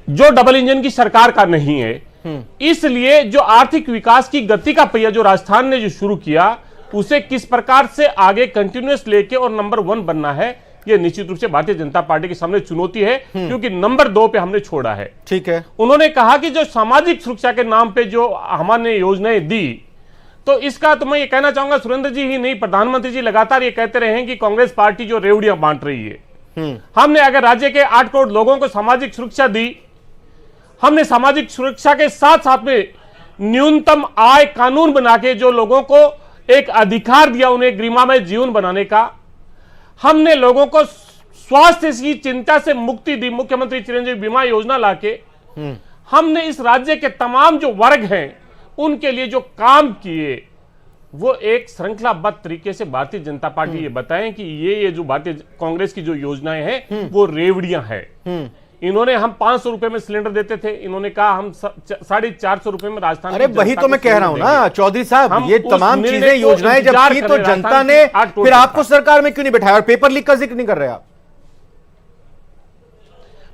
जो डबल इंजन की सरकार का नहीं है। इसलिए जो आर्थिक विकास की गति का पहिया जो राजस्थान ने जो शुरू किया, उसे किस प्रकार से आगे कंटिन्यूअस लेके और नंबर 1 बनना है, ये निश्चित रूप से भारतीय जनता पार्टी के सामने चुनौती है, क्योंकि नंबर 2 पे हमने छोड़ा है। ठीक है। उन्होंने कहा कि जो सामाजिक सुरक्षा के नाम पे जो हमने योजनाएं दी, तो इसका तो मैं ये कहना चाहूंगा, सुरेंद्र जी ही नहीं, प्रधानमंत्री जी लगातार ये कहते रहे हैं कि कांग्रेस पार्टी जो रेवड़ियां बांट रही है। हमने अगर राज्य के 8 करोड़ लोगों को सामाजिक सुरक्षा दी, हमने सामाजिक सुरक्षा के साथ साथ में न्यूनतम आय कानून बना के जो लोगों को एक अधिकार दिया उन्हें गरिमामय जीवन बनाने का, हमने लोगों को स्वास्थ्य की चिंता से मुक्ति दी, मुख्यमंत्री चिरंजीवी बीमा योजना लाके, हमने इस राज्य के तमाम जो वर्ग हैं उनके लिए जो काम किए वो एक श्रृंखलाबद्ध तरीके से भारतीय जनता पार्टी ये बताएं कि ये जो भारतीय कांग्रेस की जो योजनाएं हैं वो रेवड़ियां हैं। इन्होंने, हम 500 रुपए में सिलेंडर देते थे, इन्होंने कहा हम 450 रुपए में राजस्थान। अरे वही तो मैं कह रहा हूं ना चौधरी साहब, ये तमाम चीजें योजनाएं जब की तो जनता ने फिर आपको सरकार में क्यों नहीं बैठाया, और पेपर लीक का जिक्र नहीं कर रहे आप?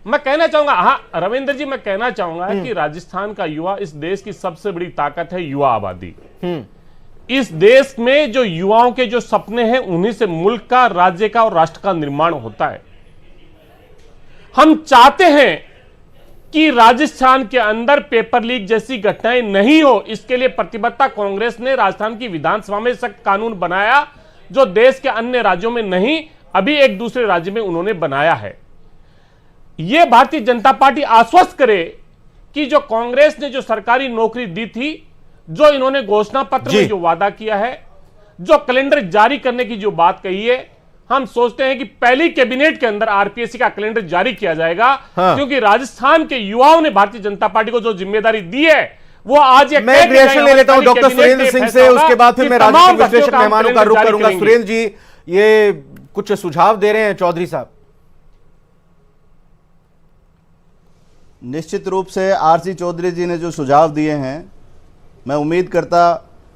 मैं कहना चाहूंगा, हाँ रविंद्र जी, मैं कहना चाहूंगा कि राजस्थान का युवा, इस देश की सबसे बड़ी ताकत है युवा आबादी। इस देश में जो युवाओं के जो सपने हैं उन्हीं से मुल्क का, राज्य का और राष्ट्र का निर्माण होता है। हम चाहते हैं कि राजस्थान के अंदर पेपर लीक जैसी घटनाएं नहीं हो, इसके लिए प्रतिबद्धता कांग्रेस ने राजस्थान की विधानसभा में सख्त कानून बनाया, जो देश के अन्य राज्यों में नहीं, अभी एक दूसरे राज्य में उन्होंने बनाया है। यह भारतीय जनता पार्टी आश्वस्त करे कि जो कांग्रेस ने जो सरकारी नौकरी दी थी, जो इन्होंने घोषणा पत्र में जो वादा किया है, जो कैलेंडर जारी करने की जो बात कही है, हम सोचते हैं कि पहली कैबिनेट के अंदर आरपीएससी का कैलेंडर जारी किया जाएगा। हाँ। क्योंकि राजस्थान के युवाओं ने भारतीय जनता पार्टी को जो जिम्मेदारी दी है वो आज मैं एक रिएक्शन ले लेता हूं डॉक्टर सुरेंद्र सिंह से, उसके बाद फिर मैं राजनीतिक विश्लेषक मेहमानों का रुख करूंगा। सुरेंद्र जी, ये कुछ सुझाव दे रहे हैं चौधरी साहब? निश्चित रूप से आरसी चौधरी जी ने जो सुझाव दिए हैं, मैं उम्मीद करता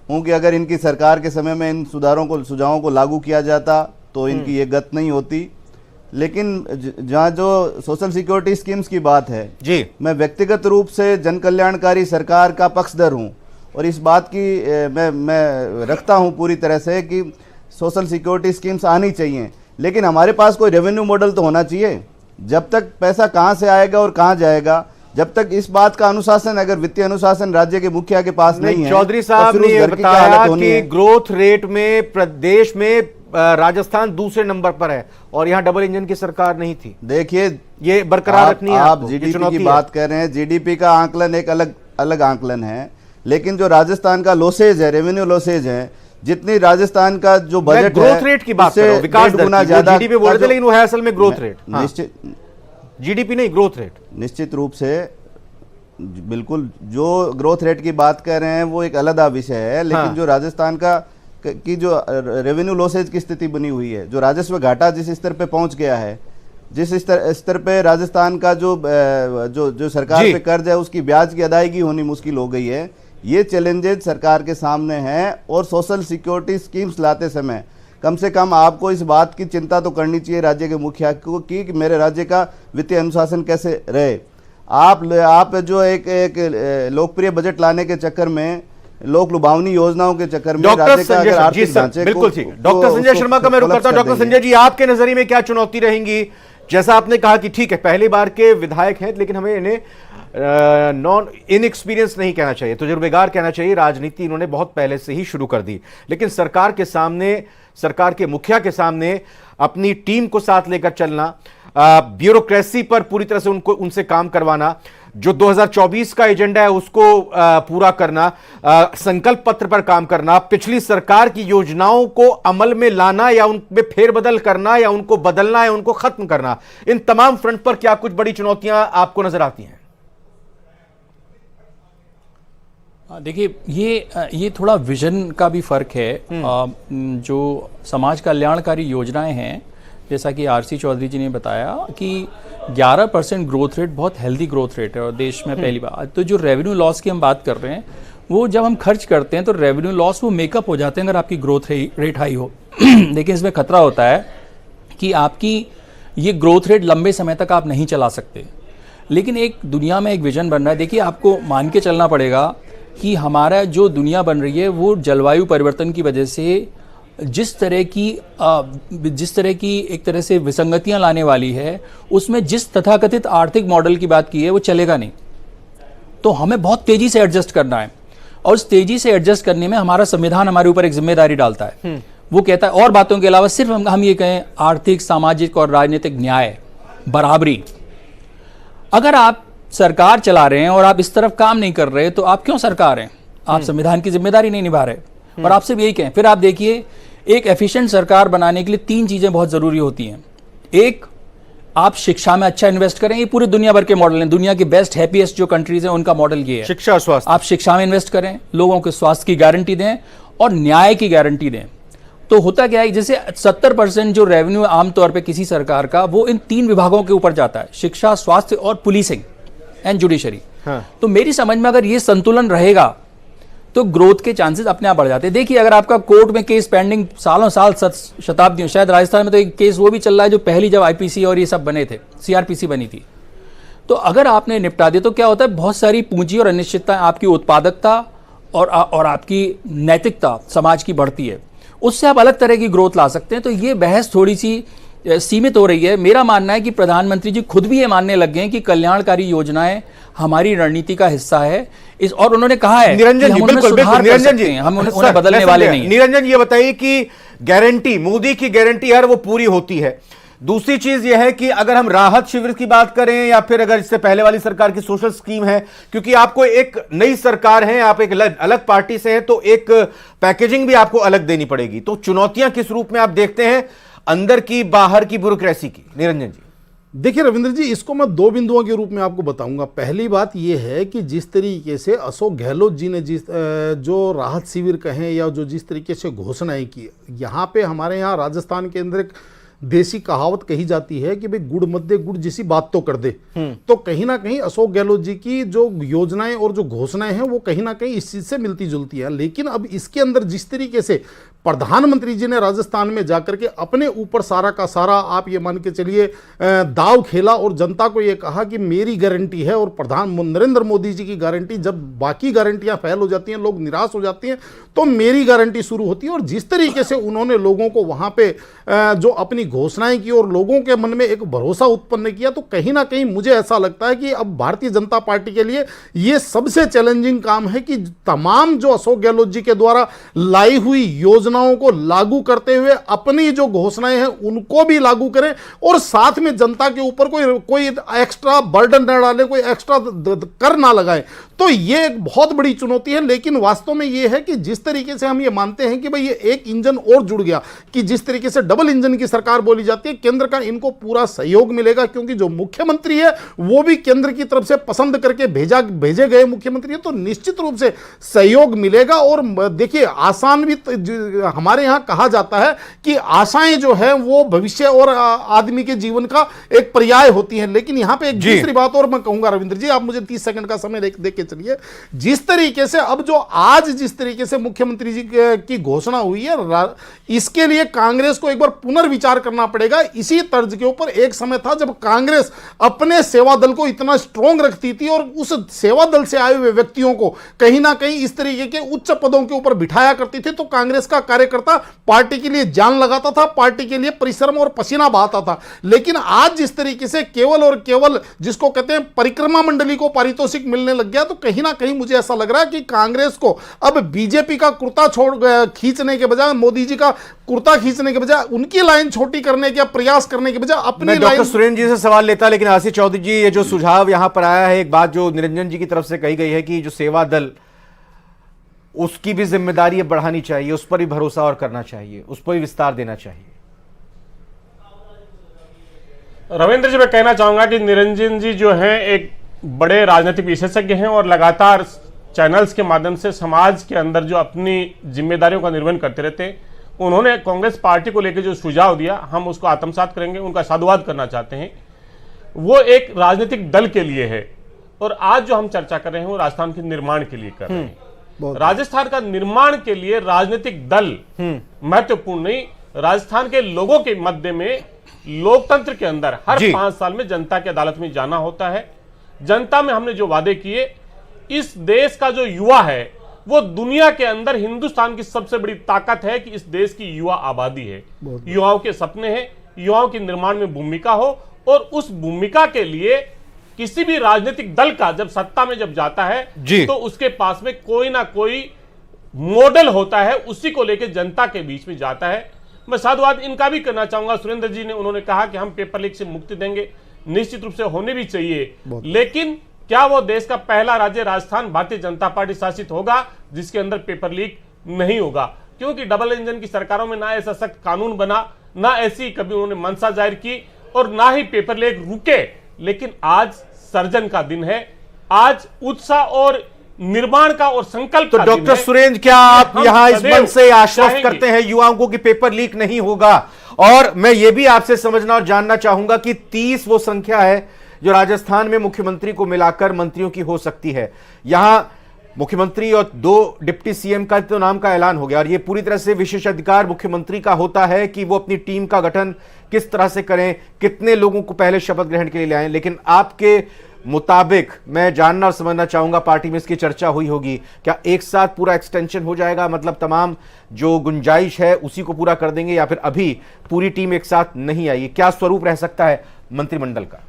हूं कि अगर इनकी सरकार के समय में इन सुझावों को लागू किया जाता तो इनकी ये गत नहीं होती। लेकिन जहां जो सोशल सिक्योरिटी स्कीम्स की बात है जी, मैं व्यक्तिगत रूप से जन कल्याणकारी सरकार का पक्षधर हूं, और इस बात की मैं रखता हूं पूरी तरह से कि सोशल सिक्योरिटी स्कीम्स आनी चाहिए, लेकिन हमारे पास कोई रेवेन्यू मॉडल तो होना चाहिए। जब तक पैसा कहां से आएगा और कहां जाएगा, जब तक इस बात का अनुशासन, अगर वित्तीय अनुशासन राज्य के मुखिया के पास नहीं है, चौधरी साहब ने बताया कि ग्रोथ रेट में प्रदेश में राजस्थान दूसरे नंबर पर है और यहां डबल इंजन की सरकार नहीं थी। देखिए, ये बरकरार रखनी है। आप जीडीपी की बात कर रहे हैं, जीडीपी का आंकलन एक अलग आंकलन है, लेकिन जो राजस्थान का लॉसेज है, रेवेन्यू लॉसेज है, जितनी राजस्थान का जो बजट ग्रोथ रेट की बात कर रहा हूं, विकास दर की, ज्यादा जीडीपी बोल रहे थे लेकिन वो है असल में ग्रोथ रेट। निश्चित, जीडीपी नहीं, ग्रोथ रेट। निश्चित रूप से बिल्कुल, जो ग्रोथ रेट की बात कर रहे हैं वो एक अलग विषय है, लेकिन जो राजस्थान की जो रेवेन्यू लॉसेज की स्थिति बनी हुई है, जो राजस्व घाटा जिस स्तर पे पहुंच गया है, जिस स्तर पे राजस्थान का जो सरकार पे कर्ज है उसकी ब्याज की अदायगी होनी मुश्किल हो गई है, ये चैलेंजेस सरकार के सामने हैं। और सोशल सिक्योरिटी स्कीम्स लाते समय कम से कम आपको इस बात की चिंता तो करनी चाहिए राज्य के मुखिया को कि मेरे राज्य का वित्तीय अनुशासन कैसे रहे। आप जो एक लोकप्रिय बजट लाने के चक्कर में, लोक लुभावनी योजनाओं के चक्कर में राज्य का अगर आर्थिक ढांचे बिल्कुल ठीक। डॉक्टर संजय शर्मा का मैं रुक करता हूं। डॉक्टर संजय जी, आपके नजरिए में क्या चुनौती रहेंगी? जैसा आपने कहा कि ठीक है पहली बार के विधायक हैं, लेकिन हमें इन्हें नॉन इनएक्सपीरियंस नहीं कहना चाहिए, तजुर्बेकार कहना चाहिए। राजनीति इन्होंने बहुत पहले से ही शुरू कर दी, लेकिन सरकार के सामने, सरकार के मुखिया के सामने अपनी टीम को साथ लेकर चलना, ब्यूरोक्रेसी पर पूरी तरह से उनसे काम करवाना, जो 2024 का एजेंडा है उसको पूरा करना, संकल्प पत्र पर काम करना, पिछली सरकार की योजनाओं को अमल में लाना या उनमें फेरबदल करना या उनको बदलना या उनको खत्म करना, इन तमाम फ्रंट पर क्या कुछ बड़ी चुनौतियां आपको नजर आती हैं? देखिए, ये थोड़ा विजन का भी फर्क है। जो समाज कल्याणकारी योजनाएं हैं, जैसा कि आरसी चौधरी जी ने बताया कि 11% ग्रोथ रेट बहुत हेल्दी ग्रोथ रेट है और देश में पहली बार। तो जो रेवेन्यू लॉस की हम बात कर रहे हैं, वो जब हम खर्च करते हैं तो रेवेन्यू लॉस वो मेकअप हो जाते हैं अगर आपकी ग्रोथ रेट हाई हो। लेकिन इसमें खतरा होता है कि आपकी ये ग्रोथ रेट लंबे समय तक आप नहीं चला सकते। लेकिन एक दुनिया में एक विजन बन रहा है। देखिए, आपको मान के चलना पड़ेगा कि हमारा जो दुनिया बन रही है वो जलवायु परिवर्तन की वजह से जिस तरह की एक तरह से विसंगतियां लाने वाली है, उसमें जिस तथाकथित आर्थिक मॉडल की बात की है वो चलेगा नहीं। तो हमें बहुत तेजी से एडजस्ट करना है और उस तेजी से एडजस्ट करने में हमारा संविधान हमारे ऊपर एक जिम्मेदारी डालता है। वो कहता है और बातों के अलावा सिर्फ हम ये कहें आर्थिक, सामाजिक और राजनीतिक न्याय, बराबरी। अगर आप सरकार चला रहे हैं और आप इस तरफ काम नहीं कर रहे तो आप क्यों सरकार हैं? आप संविधान की जिम्मेदारी नहीं निभा रहे। और आपसे भी यही कहें, फिर आप देखिए, एक एफिशिएंट सरकार बनाने के लिए 3 चीजें बहुत जरूरी होती हैं। एक, आप शिक्षा में अच्छा इन्वेस्ट करें। ये पूरी दुनिया भर के मॉडल हैं, दुनिया के बेस्ट हैप्पीएस्ट जो कंट्रीज हैं उनका मॉडल ये है। शिक्षा, स्वास्थ्य। आप शिक्षा में इन्वेस्ट करें, लोगों के स्वास्थ्य की गारंटी दें और न्याय की गारंटी दें। तो होता क्या है, जैसे 70% जो रेवेन्यू आमतौर पर किसी सरकार का वो इन 3 विभागों के ऊपर जाता है, शिक्षा, स्वास्थ्य और पुलिसिंग एंड जुडिशरी। तो मेरी समझ में अगर ये संतुलन रहेगा तो ग्रोथ के चांसेस अपने आप बढ़ जाते हैं। देखिए, अगर आपका कोर्ट में केस पेंडिंग सालों साल, शताब्दियों, शायद राजस्थान में तो एक केस वो भी चल रहा है जो पहली जब आईपीसी और ये सब बने थे, सीआरपीसी बनी थी, तो अगर आपने निपटा दिया तो क्या होता है, बहुत सारी पूंजी और अनिश्चितता, आपकी उत्पादकता और आपकी नैतिकता समाज की बढ़ती है, उससे आप अलग तरह की ग्रोथ ला सकते हैं। तो ये बहस थोड़ी सी सीमित हो रही है। मेरा मानना है कि प्रधानमंत्री जी खुद भी ये मानने लग गए हैं कि कल्याणकारी योजनाएं हमारी रणनीति का हिस्सा है। और उन्होंने कहा है निरंजन जी, बिल्कुल निरंजन जी, हम उन्हें बदलने वाले नहीं। निरंजन जी, ये बताइए कि गारंटी, मोदी की गारंटी है वो पूरी होती है। दूसरी चीज यह है कि अगर हम राहत शिविर की बात करें या फिर अगर इससे पहले वाली सरकार की सोशल स्कीम है, क्योंकि आपको एक नई सरकार है, आप एक अलग पार्टी से हैं, तो एक पैकेजिंग भी आपको अलग देनी पड़ेगी। तो चुनौतियां किस रूप में आप देखते हैं, अंदर की, बाहर की, ब्यूरोक्रेसी की? निरंजन जी, देखिए रविंद्र जी, इसको मैं 2 बिंदुओं के रूप में आपको बताऊंगा। पहली बात यह है कि जिस तरीके से अशोक गहलोत जी ने जो राहत शिविर कहें या जो जिस तरीके से घोषणाएं की, यहाँ पे हमारे यहाँ राजस्थान के अंदर एक देसी कहावत कही जाती है कि भाई गुड़ मध्य गुड़ जैसी बात तो कर दे। तो कहीं ना कहीं अशोक गहलोत जी की जो योजनाएं और जो घोषणाएं हैं वो कहीं ना कहीं इस चीज से मिलती जुलती है। लेकिन अब इसके अंदर जिस तरीके से प्रधानमंत्री जी ने राजस्थान में जाकर के अपने ऊपर सारा का सारा, आप ये मान के चलिए, दाव खेला और जनता को ये कहा कि मेरी गारंटी है, और नरेंद्र मोदी जी की गारंटी, जब बाकी गारंटियां फेल हो जाती हैं, लोग निराश हो जाते हैं, तो मेरी गारंटी शुरू होती है। और जिस तरीके से उन्होंने लोगों को वहां पे जो अपनी घोषणाएं की और लोगों के मन में एक भरोसा उत्पन्न किया, तो कहीं ना कहीं मुझे ऐसा लगता है कि अब भारतीय जनता पार्टी के लिए ये सबसे चैलेंजिंग काम है कि तमाम जो अशोक गहलोत जी के द्वारा लाई हुई योजना योजनाओं को लागू करते हुए अपनी जो घोषणाएं हैं उनको भी लागू करें और साथ में जनता के ऊपर कोई एक्स्ट्रा बर्डन न डाले, कोई एक्स्ट्रा कर ना लगाए। तो ये एक बहुत बड़ी चुनौती है। लेकिन वास्तव में ये है कि जिस तरीके से हम ये मानते हैं कि भाई ये एक इंजन और जुड़ गया, कि जिस तरीके से डबल इंजन की सरकार बोली जाती है, केंद्र का इनको पूरा सहयोग मिलेगा, क्योंकि जो मुख्यमंत्री है वो भी केंद्र की तरफ से पसंद करके भेजे गए मुख्यमंत्री है, तो निश्चित रूप से सहयोग मिलेगा। और देखिए, आसान भी हमारे यहां कहा जाता है कि आशाएं जो है वो भविष्य और आदमी के जीवन का एक पर्याय होती है। लेकिन यहां पे एक दूसरी बात और मैं कहूंगा, रविंद्र जी आप मुझे 30 सेकंड का समय देख के चलिए। जिस तरीके से अब जो आज जिस तरीके से मुख्यमंत्री जी की घोषणा हुई है, इसके लिए कांग्रेस को एक बार पुनर्विचार करना पड़ेगा। इसी तर्ज के ऊपर एक समय था जब कांग्रेस अपने सेवा दल को इतना स्ट्रॉन्ग रखती थी और उस सेवा दल से आए हुए व्यक्तियों को कहीं ना कहीं इस तरीके के उच्च पदों के ऊपर बिठाया करती थी, तो कांग्रेस का कार्यकर्ता पार्टी के लिए जान लगाता था, पार्टी के लिए परिश्रम और पसीना बहाता था। लेकिन आज जिस तरीके से केवल और केवल जिसको कहते हैं परिक्रमा मंडली को पारितोषिक मिलने लग गया, तो कहीं ना कहीं मुझे ऐसा लग रहा है कि कांग्रेस को अब बीजेपी का कुर्ता खींचने के बजाय, मोदी जी का कुर्ता खींचने के बजाय, उनकी लाइन छोटी करने का प्रयास करने के बजाय अपनी लाइन। डॉक्टर सुरेंद्र जी से सवाल लेता, लेकिन आशीष चौधरी जी, ये जो सुझाव यहां पर आया है, एक बात जो निरंजन जी की तरफ से कही गई है कि जो सेवा दल, उसकी भी जिम्मेदारी बढ़ानी चाहिए, उस पर भी भरोसा और करना चाहिए, उस पर भी विस्तार देना चाहिए। रविंद्र जी, मैं कहना चाहूंगा कि निरंजन जी जो हैं एक बड़े राजनीतिक विशेषज्ञ हैं और लगातार चैनल्स के माध्यम से समाज के अंदर जो अपनी जिम्मेदारियों का निर्वहन करते रहते हैं। उन्होंने कांग्रेस पार्टी को लेकर जो सुझाव दिया, हम उसको आत्मसात करेंगे, उनका साधुवाद करना चाहते हैं। वो एक राजनीतिक दल के लिए है और आज जो हम चर्चा कर रहे हैं वो राजस्थान के निर्माण के लिए कर रहे हैं। राजस्थान का निर्माण के लिए राजनीतिक दल महत्वपूर्ण नहीं, राजस्थान के लोगों के मध्य में लोकतंत्र के अंदर हर 5 साल में जनता की अदालत में जाना होता है। जनता में हमने जो वादे किए, इस देश का जो युवा है वो दुनिया के अंदर हिंदुस्तान की सबसे बड़ी ताकत है कि इस देश की युवा आबादी है, युवाओं के सपने हैं, युवाओं के निर्माण में भूमिका हो। और उस भूमिका के लिए किसी भी राजनीतिक दल का जब सत्ता में जब जाता है तो उसके पास में कोई ना कोई मॉडल होता है, उसी को लेकर जनता के बीच में जाता है। मैं साधुवाद इनका भी करना चाहूंगा, सुरेंद्र जी ने उन्होंने कहा कि हम पेपर लीक से मुक्ति देंगे, निश्चित रूप से होने भी चाहिए। लेकिन क्या वो देश का पहला राज्य राजस्थान भारतीय जनता पार्टी शासित होगा जिसके अंदर पेपर लीक नहीं होगा? क्योंकि डबल इंजन की सरकारों में ना ऐसा सख्त कानून बना, ना ऐसी कभी उन्होंने मंशा जाहिर की और ना ही पेपर लीक रुके। लेकिन आज सर्जन का दिन है, आज उत्साह और निर्माण का और संकल्प तो का डॉक्टर सुरेंद्र, क्या आप यहां इस मंच से आश्वस्त करते हैं युवाओं को कि पेपर लीक नहीं होगा? और मैं ये भी आपसे समझना और जानना चाहूंगा कि 30 वो संख्या है जो राजस्थान में मुख्यमंत्री को मिलाकर मंत्रियों की हो सकती है। यहां मुख्यमंत्री और 2 डिप्टी सीएम का तो नाम का ऐलान हो गया और ये पूरी तरह से विशेषाधिकार मुख्यमंत्री का होता है कि वो अपनी टीम का गठन किस तरह से करें, कितने लोगों को पहले शपथ ग्रहण के लिए लाएं। लेकिन आपके मुताबिक मैं जानना और समझना चाहूंगा, पार्टी में इसकी चर्चा हुई होगी, क्या एक साथ पूरा एक्सटेंशन हो जाएगा, मतलब तमाम जो गुंजाइश है उसी को पूरा कर देंगे, या फिर अभी पूरी टीम एक साथ नहीं आई? क्या स्वरूप रह सकता है मंत्रिमंडल का?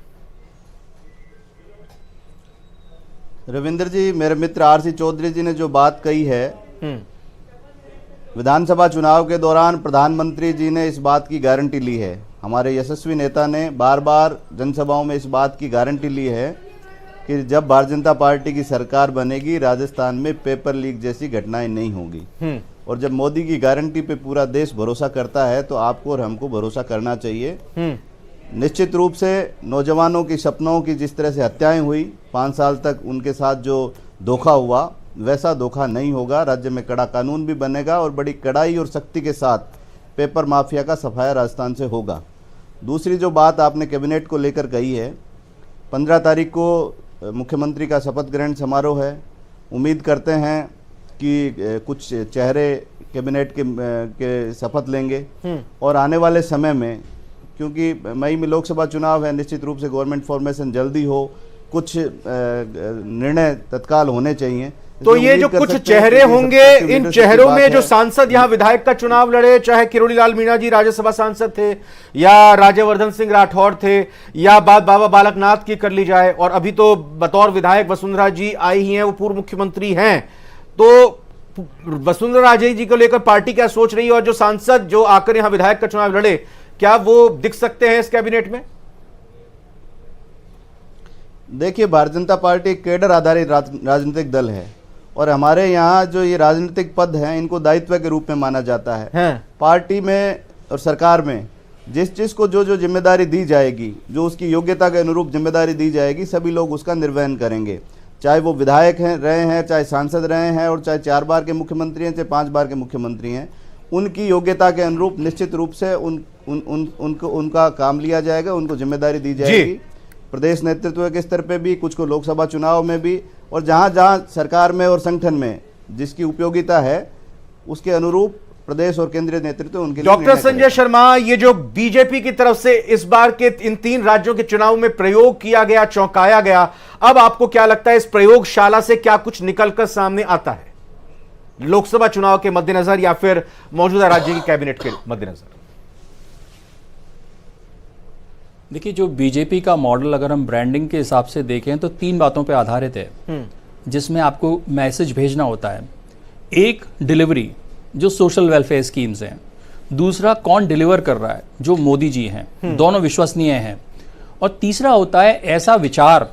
रविंद्र जी, मेरे मित्र आरसी चौधरी जी ने जो बात कही है, विधानसभा चुनाव के दौरान प्रधानमंत्री जी ने इस बात की गारंटी ली है, हमारे यशस्वी नेता ने बार बार जनसभाओं में इस बात की गारंटी ली है कि जब भारतीय जनता पार्टी की सरकार बनेगी राजस्थान में पेपर लीक जैसी घटनाएं नहीं होगी। और जब मोदी की गारंटी पे पूरा देश भरोसा करता है तो आपको और हमको भरोसा करना चाहिए। निश्चित रूप से नौजवानों की सपनों की जिस तरह से हत्याएं हुई, 5 साल तक उनके साथ जो धोखा हुआ वैसा धोखा नहीं होगा। राज्य में कड़ा कानून भी बनेगा और बड़ी कड़ाई और सख्ती के साथ पेपर माफिया का सफाया राजस्थान से होगा। दूसरी जो बात आपने कैबिनेट को लेकर कही है, 15 तारीख को मुख्यमंत्री का शपथ ग्रहण समारोह है। उम्मीद करते हैं कि कुछ चेहरे कैबिनेट के शपथ लेंगे और आने वाले समय में, क्योंकि मई में लोकसभा चुनाव है, निश्चित रूप से गवर्नमेंट फॉर्मेशन जल्दी हो, कुछ निर्णय तत्काल होने चाहिए। तो ये जो कुछ चेहरे होंगे, इन चेहरों में जो सांसद यहाँ विधायक का चुनाव लड़े, चाहे किरोड़ी लाल मीणा जी राज्यसभा सांसद थे, या राज्यवर्धन सिंह राठौड़ थे, या बात बाबा बालकनाथ की कर ली जाए, और अभी तो बतौर विधायक वसुंधरा जी आई ही हैं, वो पूर्व मुख्यमंत्री हैं, तो वसुंधरा राजे जी को लेकर पार्टी क्या सोच रही है, और जो सांसद जो आकर यहां विधायक का चुनाव लड़े, क्या वो दिख सकते हैं इस कैबिनेट में? देखिए, भारतीय जनता पार्टी एक कैडर आधारित राजनीतिक दल है और हमारे यहाँ जो ये राजनीतिक पद हैं इनको दायित्व के रूप में माना जाता है। पार्टी में और सरकार में जिस को जो जिम्मेदारी दी जाएगी, जो उसकी योग्यता के अनुरूप जिम्मेदारी दी जाएगी, सभी लोग उसका निर्वहन करेंगे। चाहे वो विधायक रहे हैं, चाहे सांसद रहे हैं, और चाहे 4 बार के मुख्यमंत्री हैं, चाहे 5 बार के मुख्यमंत्री हैं, उनकी योग्यता के अनुरूप निश्चित रूप से उनका काम लिया जाएगा, उनको जिम्मेदारी दी जाएगी। प्रदेश नेतृत्व के स्तर पे भी, कुछ को लोकसभा चुनाव में भी, और जहाँ जहाँ सरकार में और संगठन में जिसकी उपयोगिता है उसके अनुरूप प्रदेश और केंद्रीय नेतृत्व उनके लिए। डॉक्टर संजय शर्मा, ये जो बीजेपी की तरफ से इस बार के इन 3 राज्यों के चुनाव में प्रयोग किया गया, चौंकाया गया, अब आपको क्या लगता है इस प्रयोगशाला से क्या कुछ निकलकर सामने आता है लोकसभा चुनाव के मद्देनजर या फिर मौजूदा राज्य की कैबिनेट के मद्देनजर? देखिए, जो बीजेपी का मॉडल अगर हम ब्रांडिंग के हिसाब से देखें तो 3 बातों पे आधारित है जिसमें आपको मैसेज भेजना होता है। एक, डिलीवरी, जो सोशल वेलफेयर स्कीम्स हैं। दूसरा, कौन डिलीवर कर रहा है, जो मोदी जी हैं, दोनों विश्वसनीय हैं। और तीसरा होता है ऐसा विचार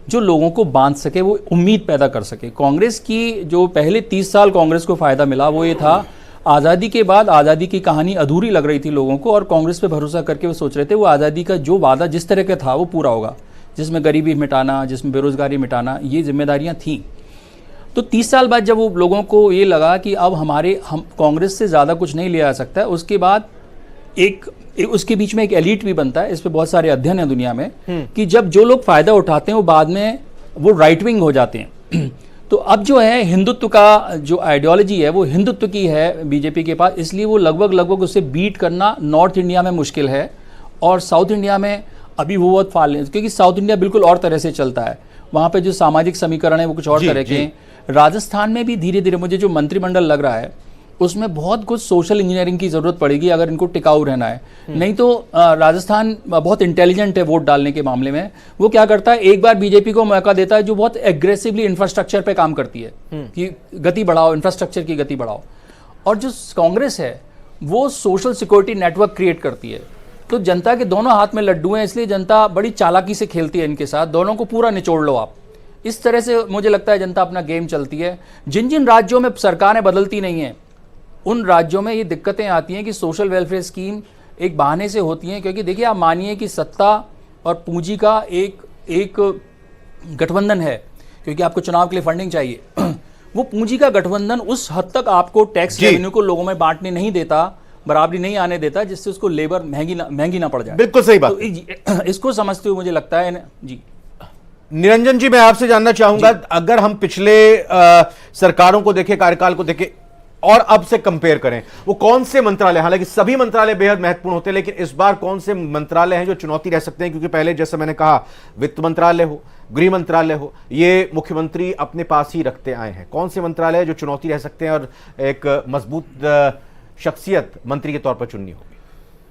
जो लोगों को बांध सके, वो उम्मीद पैदा कर सके। कांग्रेस की जो पहले 30 साल कांग्रेस को फायदा मिला वो ये था, आज़ादी के बाद आज़ादी की कहानी अधूरी लग रही थी लोगों को, और कांग्रेस पे भरोसा करके वो सोच रहे थे वो आज़ादी का जो वादा जिस तरह का था वो पूरा होगा, जिसमें गरीबी मिटाना, जिसमें बेरोजगारी मिटाना, ये जिम्मेदारियां थीं। तो 30 साल बाद जब वो लोगों को ये लगा कि अब हम कांग्रेस से ज़्यादा कुछ नहीं लिया जा सकता है, उसके बाद उसके बीच में एक एलीट भी बनता है। इस पे बहुत सारे अध्ययन है दुनिया में कि जब जो लोग फायदा उठाते हैं वो बाद में वो राइट विंग हो जाते हैं। तो अब जो है हिंदुत्व का जो आइडियोलॉजी है वो हिंदुत्व की है बीजेपी के पास, इसलिए वो लगभग उसे बीट करना नॉर्थ इंडिया में मुश्किल है, और साउथ इंडिया में अभी वो बहुत फाल है, क्योंकि साउथ इंडिया बिल्कुल और तरह से चलता है, वहाँ पे जो सामाजिक समीकरण है वो कुछ और तरह के हैं। राजस्थान में भी धीरे धीरे मुझे जो मंत्रिमंडल लग रहा है उसमें बहुत कुछ सोशल इंजीनियरिंग की जरूरत पड़ेगी अगर इनको टिकाऊ रहना है। नहीं तो राजस्थान बहुत इंटेलिजेंट है वोट डालने के मामले में। वो क्या करता है, एक बार बीजेपी को मौका देता है जो बहुत एग्रेसिवली इंफ्रास्ट्रक्चर पे काम करती है कि गति बढ़ाओ, इंफ्रास्ट्रक्चर की गति बढ़ाओ, और जो कांग्रेस है वो सोशल सिक्योरिटी नेटवर्क क्रिएट करती है। तो जनता के दोनों हाथ में लड्डू हैं, इसलिए जनता बड़ी चालाकी से खेलती है इनके साथ, दोनों को पूरा निचोड़ लो आप। इस तरह से मुझे लगता है जनता अपना गेम चलती है। जिन जिन राज्यों में सरकारें बदलती नहीं हैं उन राज्यों में ये दिक्कतें आती हैं कि सोशल वेलफेयर स्कीम एक बहाने से होती हैं, क्योंकि देखिए आप मानिए कि सत्ता और पूंजी का एक गठबंधन है, क्योंकि आपको चुनाव के लिए फंडिंग चाहिए। वो पूंजी का गठबंधन उस हद तक आपको टैक्स रेवेन्यू को लोगों में बांटने नहीं देता, बराबरी नहीं आने देता, जिससे उसको लेबर महंगी ना पड़ जाए। बिल्कुल सही बात। तो इसको समझते हुए मुझे लगता है जी। निरंजन जी, मैं आपसे जानना चाहूंगा, अगर हम पिछले सरकारों को देखें, कार्यकाल को देखें और अब से कंपेयर करें, वो कौन से मंत्रालय, हालांकि सभी मंत्रालय बेहद महत्वपूर्ण होते हैं, लेकिन इस बार कौन से मंत्रालय हैं जो चुनौती रह सकते हैं? क्योंकि पहले जैसे मैंने कहा, वित्त मंत्रालय हो, गृह मंत्रालय हो, ये मुख्यमंत्री अपने पास ही रखते आए हैं। कौन से मंत्रालय जो चुनौती रह सकते हैं और एक मजबूत शख्सियत मंत्री के तौर पर चुननी होगी?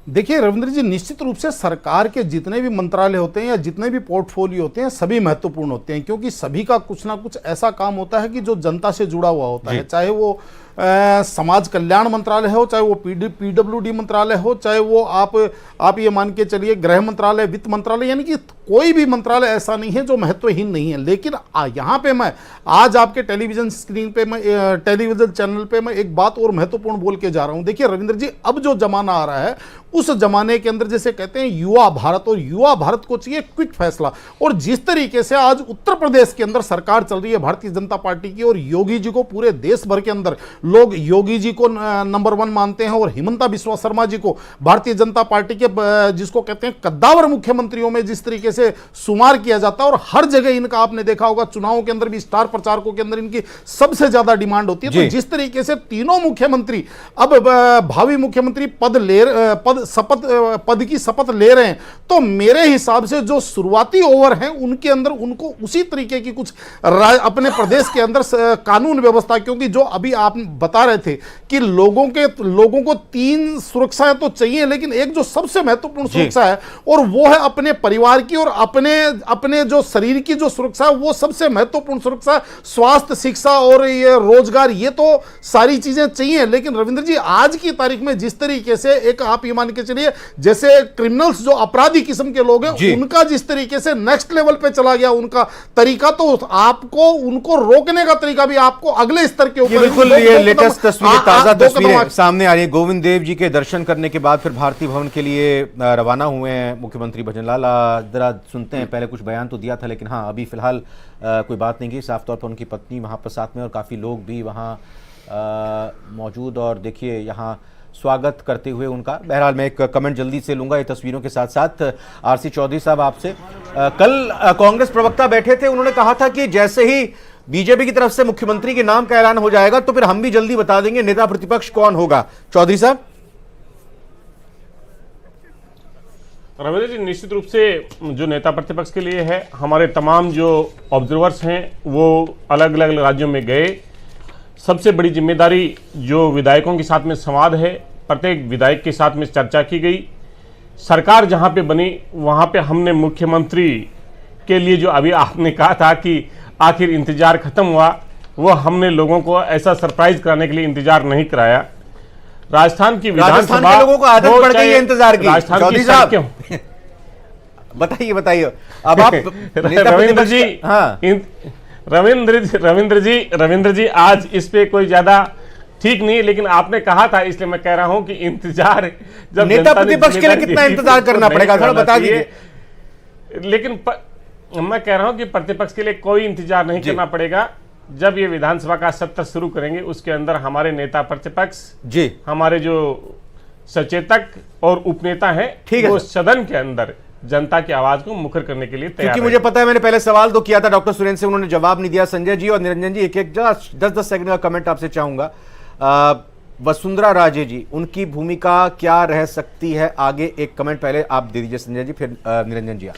देखिए रविंद्र जी, निश्चित रूप से सरकार के जितने भी मंत्रालय होते हैं या जितने भी पोर्टफोलियो होते हैं सभी महत्वपूर्ण होते हैं, क्योंकि सभी का कुछ ना कुछ ऐसा काम होता है कि जो जनता से जुड़ा हुआ होता है। चाहे वो समाज कल्याण मंत्रालय हो, चाहे वो पीडब्ल्यूडी मंत्रालय हो, चाहे वो आप ये मान के चलिए गृह मंत्रालय, वित्त मंत्रालय, यानी कि कोई भी मंत्रालय ऐसा नहीं है जो महत्वहीन नहीं है। लेकिन यहाँ पे मैं आज आपके टेलीविजन स्क्रीन पे, मैं टेलीविजन चैनल पे मैं एक बात और महत्वपूर्ण बोल के जा रहा हूँ। देखिए रविंद्र जी, अब जो जमाना आ रहा है उस जमाने के अंदर जैसे कहते हैं युवा भारत, और युवा भारत को चाहिए क्विक फैसला। और जिस तरीके से आज उत्तर प्रदेश के अंदर सरकार चल रही है भारतीय जनता पार्टी की, और योगी जी को पूरे देश भर के अंदर लोग योगी जी को नंबर 1 मानते हैं, और हिमंता बिस्वा शर्मा जी को भारतीय जनता पार्टी के जिसको कहते हैं कद्दावर मुख्यमंत्रियों में जिस तरीके से शुमार किया जाता है, और हर जगह इनका आपने देखा होगा चुनावों के अंदर भी स्टार प्रचारकों के अंदर इनकी सबसे ज्यादा डिमांड होती है। तो जिस तरीके से तीनों मुख्यमंत्री अब भावी मुख्यमंत्री पद की शपथ ले रहे हैं, तो मेरे हिसाब से जो शुरुआती ओवर हैं उनके अंदर उनको उसी तरीके की कुछ अपने प्रदेश के अंदर कानून व्यवस्था, क्योंकि जो अभी आप बता रहे थे कि लोगों को 3 सुरक्षाएं तो चाहिए, लेकिन एक जो सबसे महत्वपूर्ण सुरक्षा है और वो है अपने परिवार की और अपने जो शरीर की जो सुरक्षा है, वो सबसे महत्वपूर्ण सुरक्षा। स्वास्थ्य, शिक्षा और ये रोजगार, ये तो सारी चीजें चाहिए। लेकिन रविंद्र जी, आज की तारीख में जिस तरीके से एक आप ये मान के चलिए, जैसे क्रिमिनल्स जो अपराधी किस्म के लोग हैं, उनका जिस तरीके से नेक्स्ट लेवल पे चला गया उनका तरीका, तो आपको उनको रोकने का तरीका भी आपको अगले स्तर के ऊपर। बिल्कुल, ये लेटेस्ट तस्वीरें, ताजा तस्वीरें सामने आ रही है। गोविंद देव जी के दर्शन करने के बाद फिर भारतीय भवन के लिए रवाना हुए हैं मुख्यमंत्री भजनलाल। जरा सुनते हैं, पहले कुछ बयान तो दिया था, लेकिन हाँ, अभी फिलहाल कोई बात नहीं की। साफ तौर पर उनकी पत्नी वहां पर साथ में और काफी लोग भी वहां मौजूद, और देखिए यहाँ स्वागत करते हुए उनका। बहरहाल मैं एक कमेंट जल्दी से लूंगा ये तस्वीरों के साथ साथ। आरसी चौधरी साहब, आपसे कल कांग्रेस प्रवक्ता बैठे थे, उन्होंने कहा था कि जैसे ही बीजेपी की तरफ से मुख्यमंत्री के नाम का ऐलान हो जाएगा तो फिर हम भी जल्दी बता देंगे नेता प्रतिपक्ष कौन होगा। चौधरी साहब। रविंद्र जी, निश्चित रूप से जो नेता प्रतिपक्ष के लिए है, हमारे तमाम जो ऑब्जर्वर्स हैं वो अलग अलग राज्यों में गए। सबसे बड़ी जिम्मेदारी जो विधायकों के साथ में संवाद है, प्रत्येक विधायक के साथ में चर्चा की गई। सरकार जहां पे बनी वहां पे हमने मुख्यमंत्री के लिए जो अभी आपने कहा था कि आखिर इंतजार खत्म हुआ, वो हमने लोगों को ऐसा सरप्राइज कराने के लिए इंतजार नहीं कराया। राजस्थान की विधानसभा के लोगों को आदत पड़ गई है इंतजार की। चौधरी साहब क्यों बताइए अब आप। रविंद्र जी, हाँ, रविंद्र जी आज इस पे कोई ज्यादा ठीक नहीं, लेकिन आपने कहा था इसलिए मैं कह रहा हूं कि इंतजार जब नेता प्रतिपक्ष के लिए कितना इंतजार करना पड़ेगा, थोड़ा बता दीजिए। लेकिन मैं कह रहा हूं कि प्रतिपक्ष के लिए कोई इंतजार नहीं करना पड़ेगा। जब ये विधानसभा का सत्र शुरू करेंगे उसके अंदर हमारे नेता प्रतिपक्ष जी, हमारे जो सचेतक और उपनेता हैं, वो सदन के अंदर जनता की आवाज को मुखर करने के लिए तैयार। क्योंकि मुझे पता है, मैंने पहले सवाल तो किया था डॉक्टर सुरेंद्र से, उन्होंने जवाब नहीं दिया। संजय जी और निरंजन जी, एक 10-10 सेकंड का कमेंट आपसे चाहूंगा। वसुंधरा राजे जी, उनकी भूमिका क्या रह सकती है आगे? एक कमेंट पहले आप दे दीजिए संजय जी, फिर निरंजन जी आप।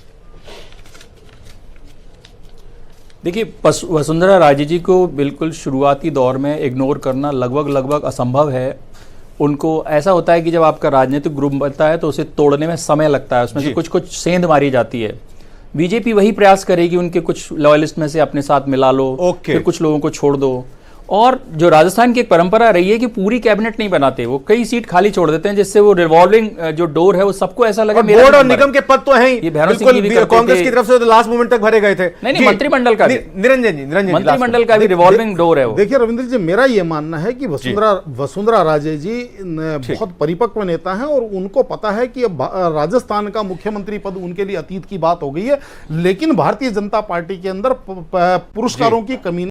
देखिए, वसुंधरा राजे जी को बिल्कुल शुरुआती दौर में इग्नोर करना लगभग असंभव है। उनको ऐसा होता है कि जब आपका राजनीतिक ग्रुप बनता है तो उसे तोड़ने में समय लगता है, उसमें से कुछ सेंध मारी जाती है। बीजेपी वही प्रयास करेगी, उनके कुछ लॉयलिस्ट में से अपने साथ मिला लो, फिर कुछ लोगों को छोड़ दो। और जो राजस्थान की एक परंपरा रही है कि पूरी कैबिनेट नहीं बनाते, वो कई सीट खाली छोड़ देते हैं, जिससे वो रिवॉल्विंग जो डोर है वो सबको ऐसा लगे। बोर्ड और निगम के पद तो हैं ही, कांग्रेस की तरफ से तो लास्ट मोमेंट तक भरे गए थे। नहीं, मंत्रिमंडल का निरंजन मंत्रिमंडल का भी रिवॉल्विंग डोर है वो। देखिए रविंद्र जी, मेरा ये मानना है कि वसुंधरा राजे जी बहुत परिपक्व नेता हैं और उनको पता है कि अब राजस्थान का मुख्यमंत्री पद उनके लिए अतीत की बात हो गई है। लेकिन भारतीय जनता पार्टी के अंदर पुरस्कारों की कमी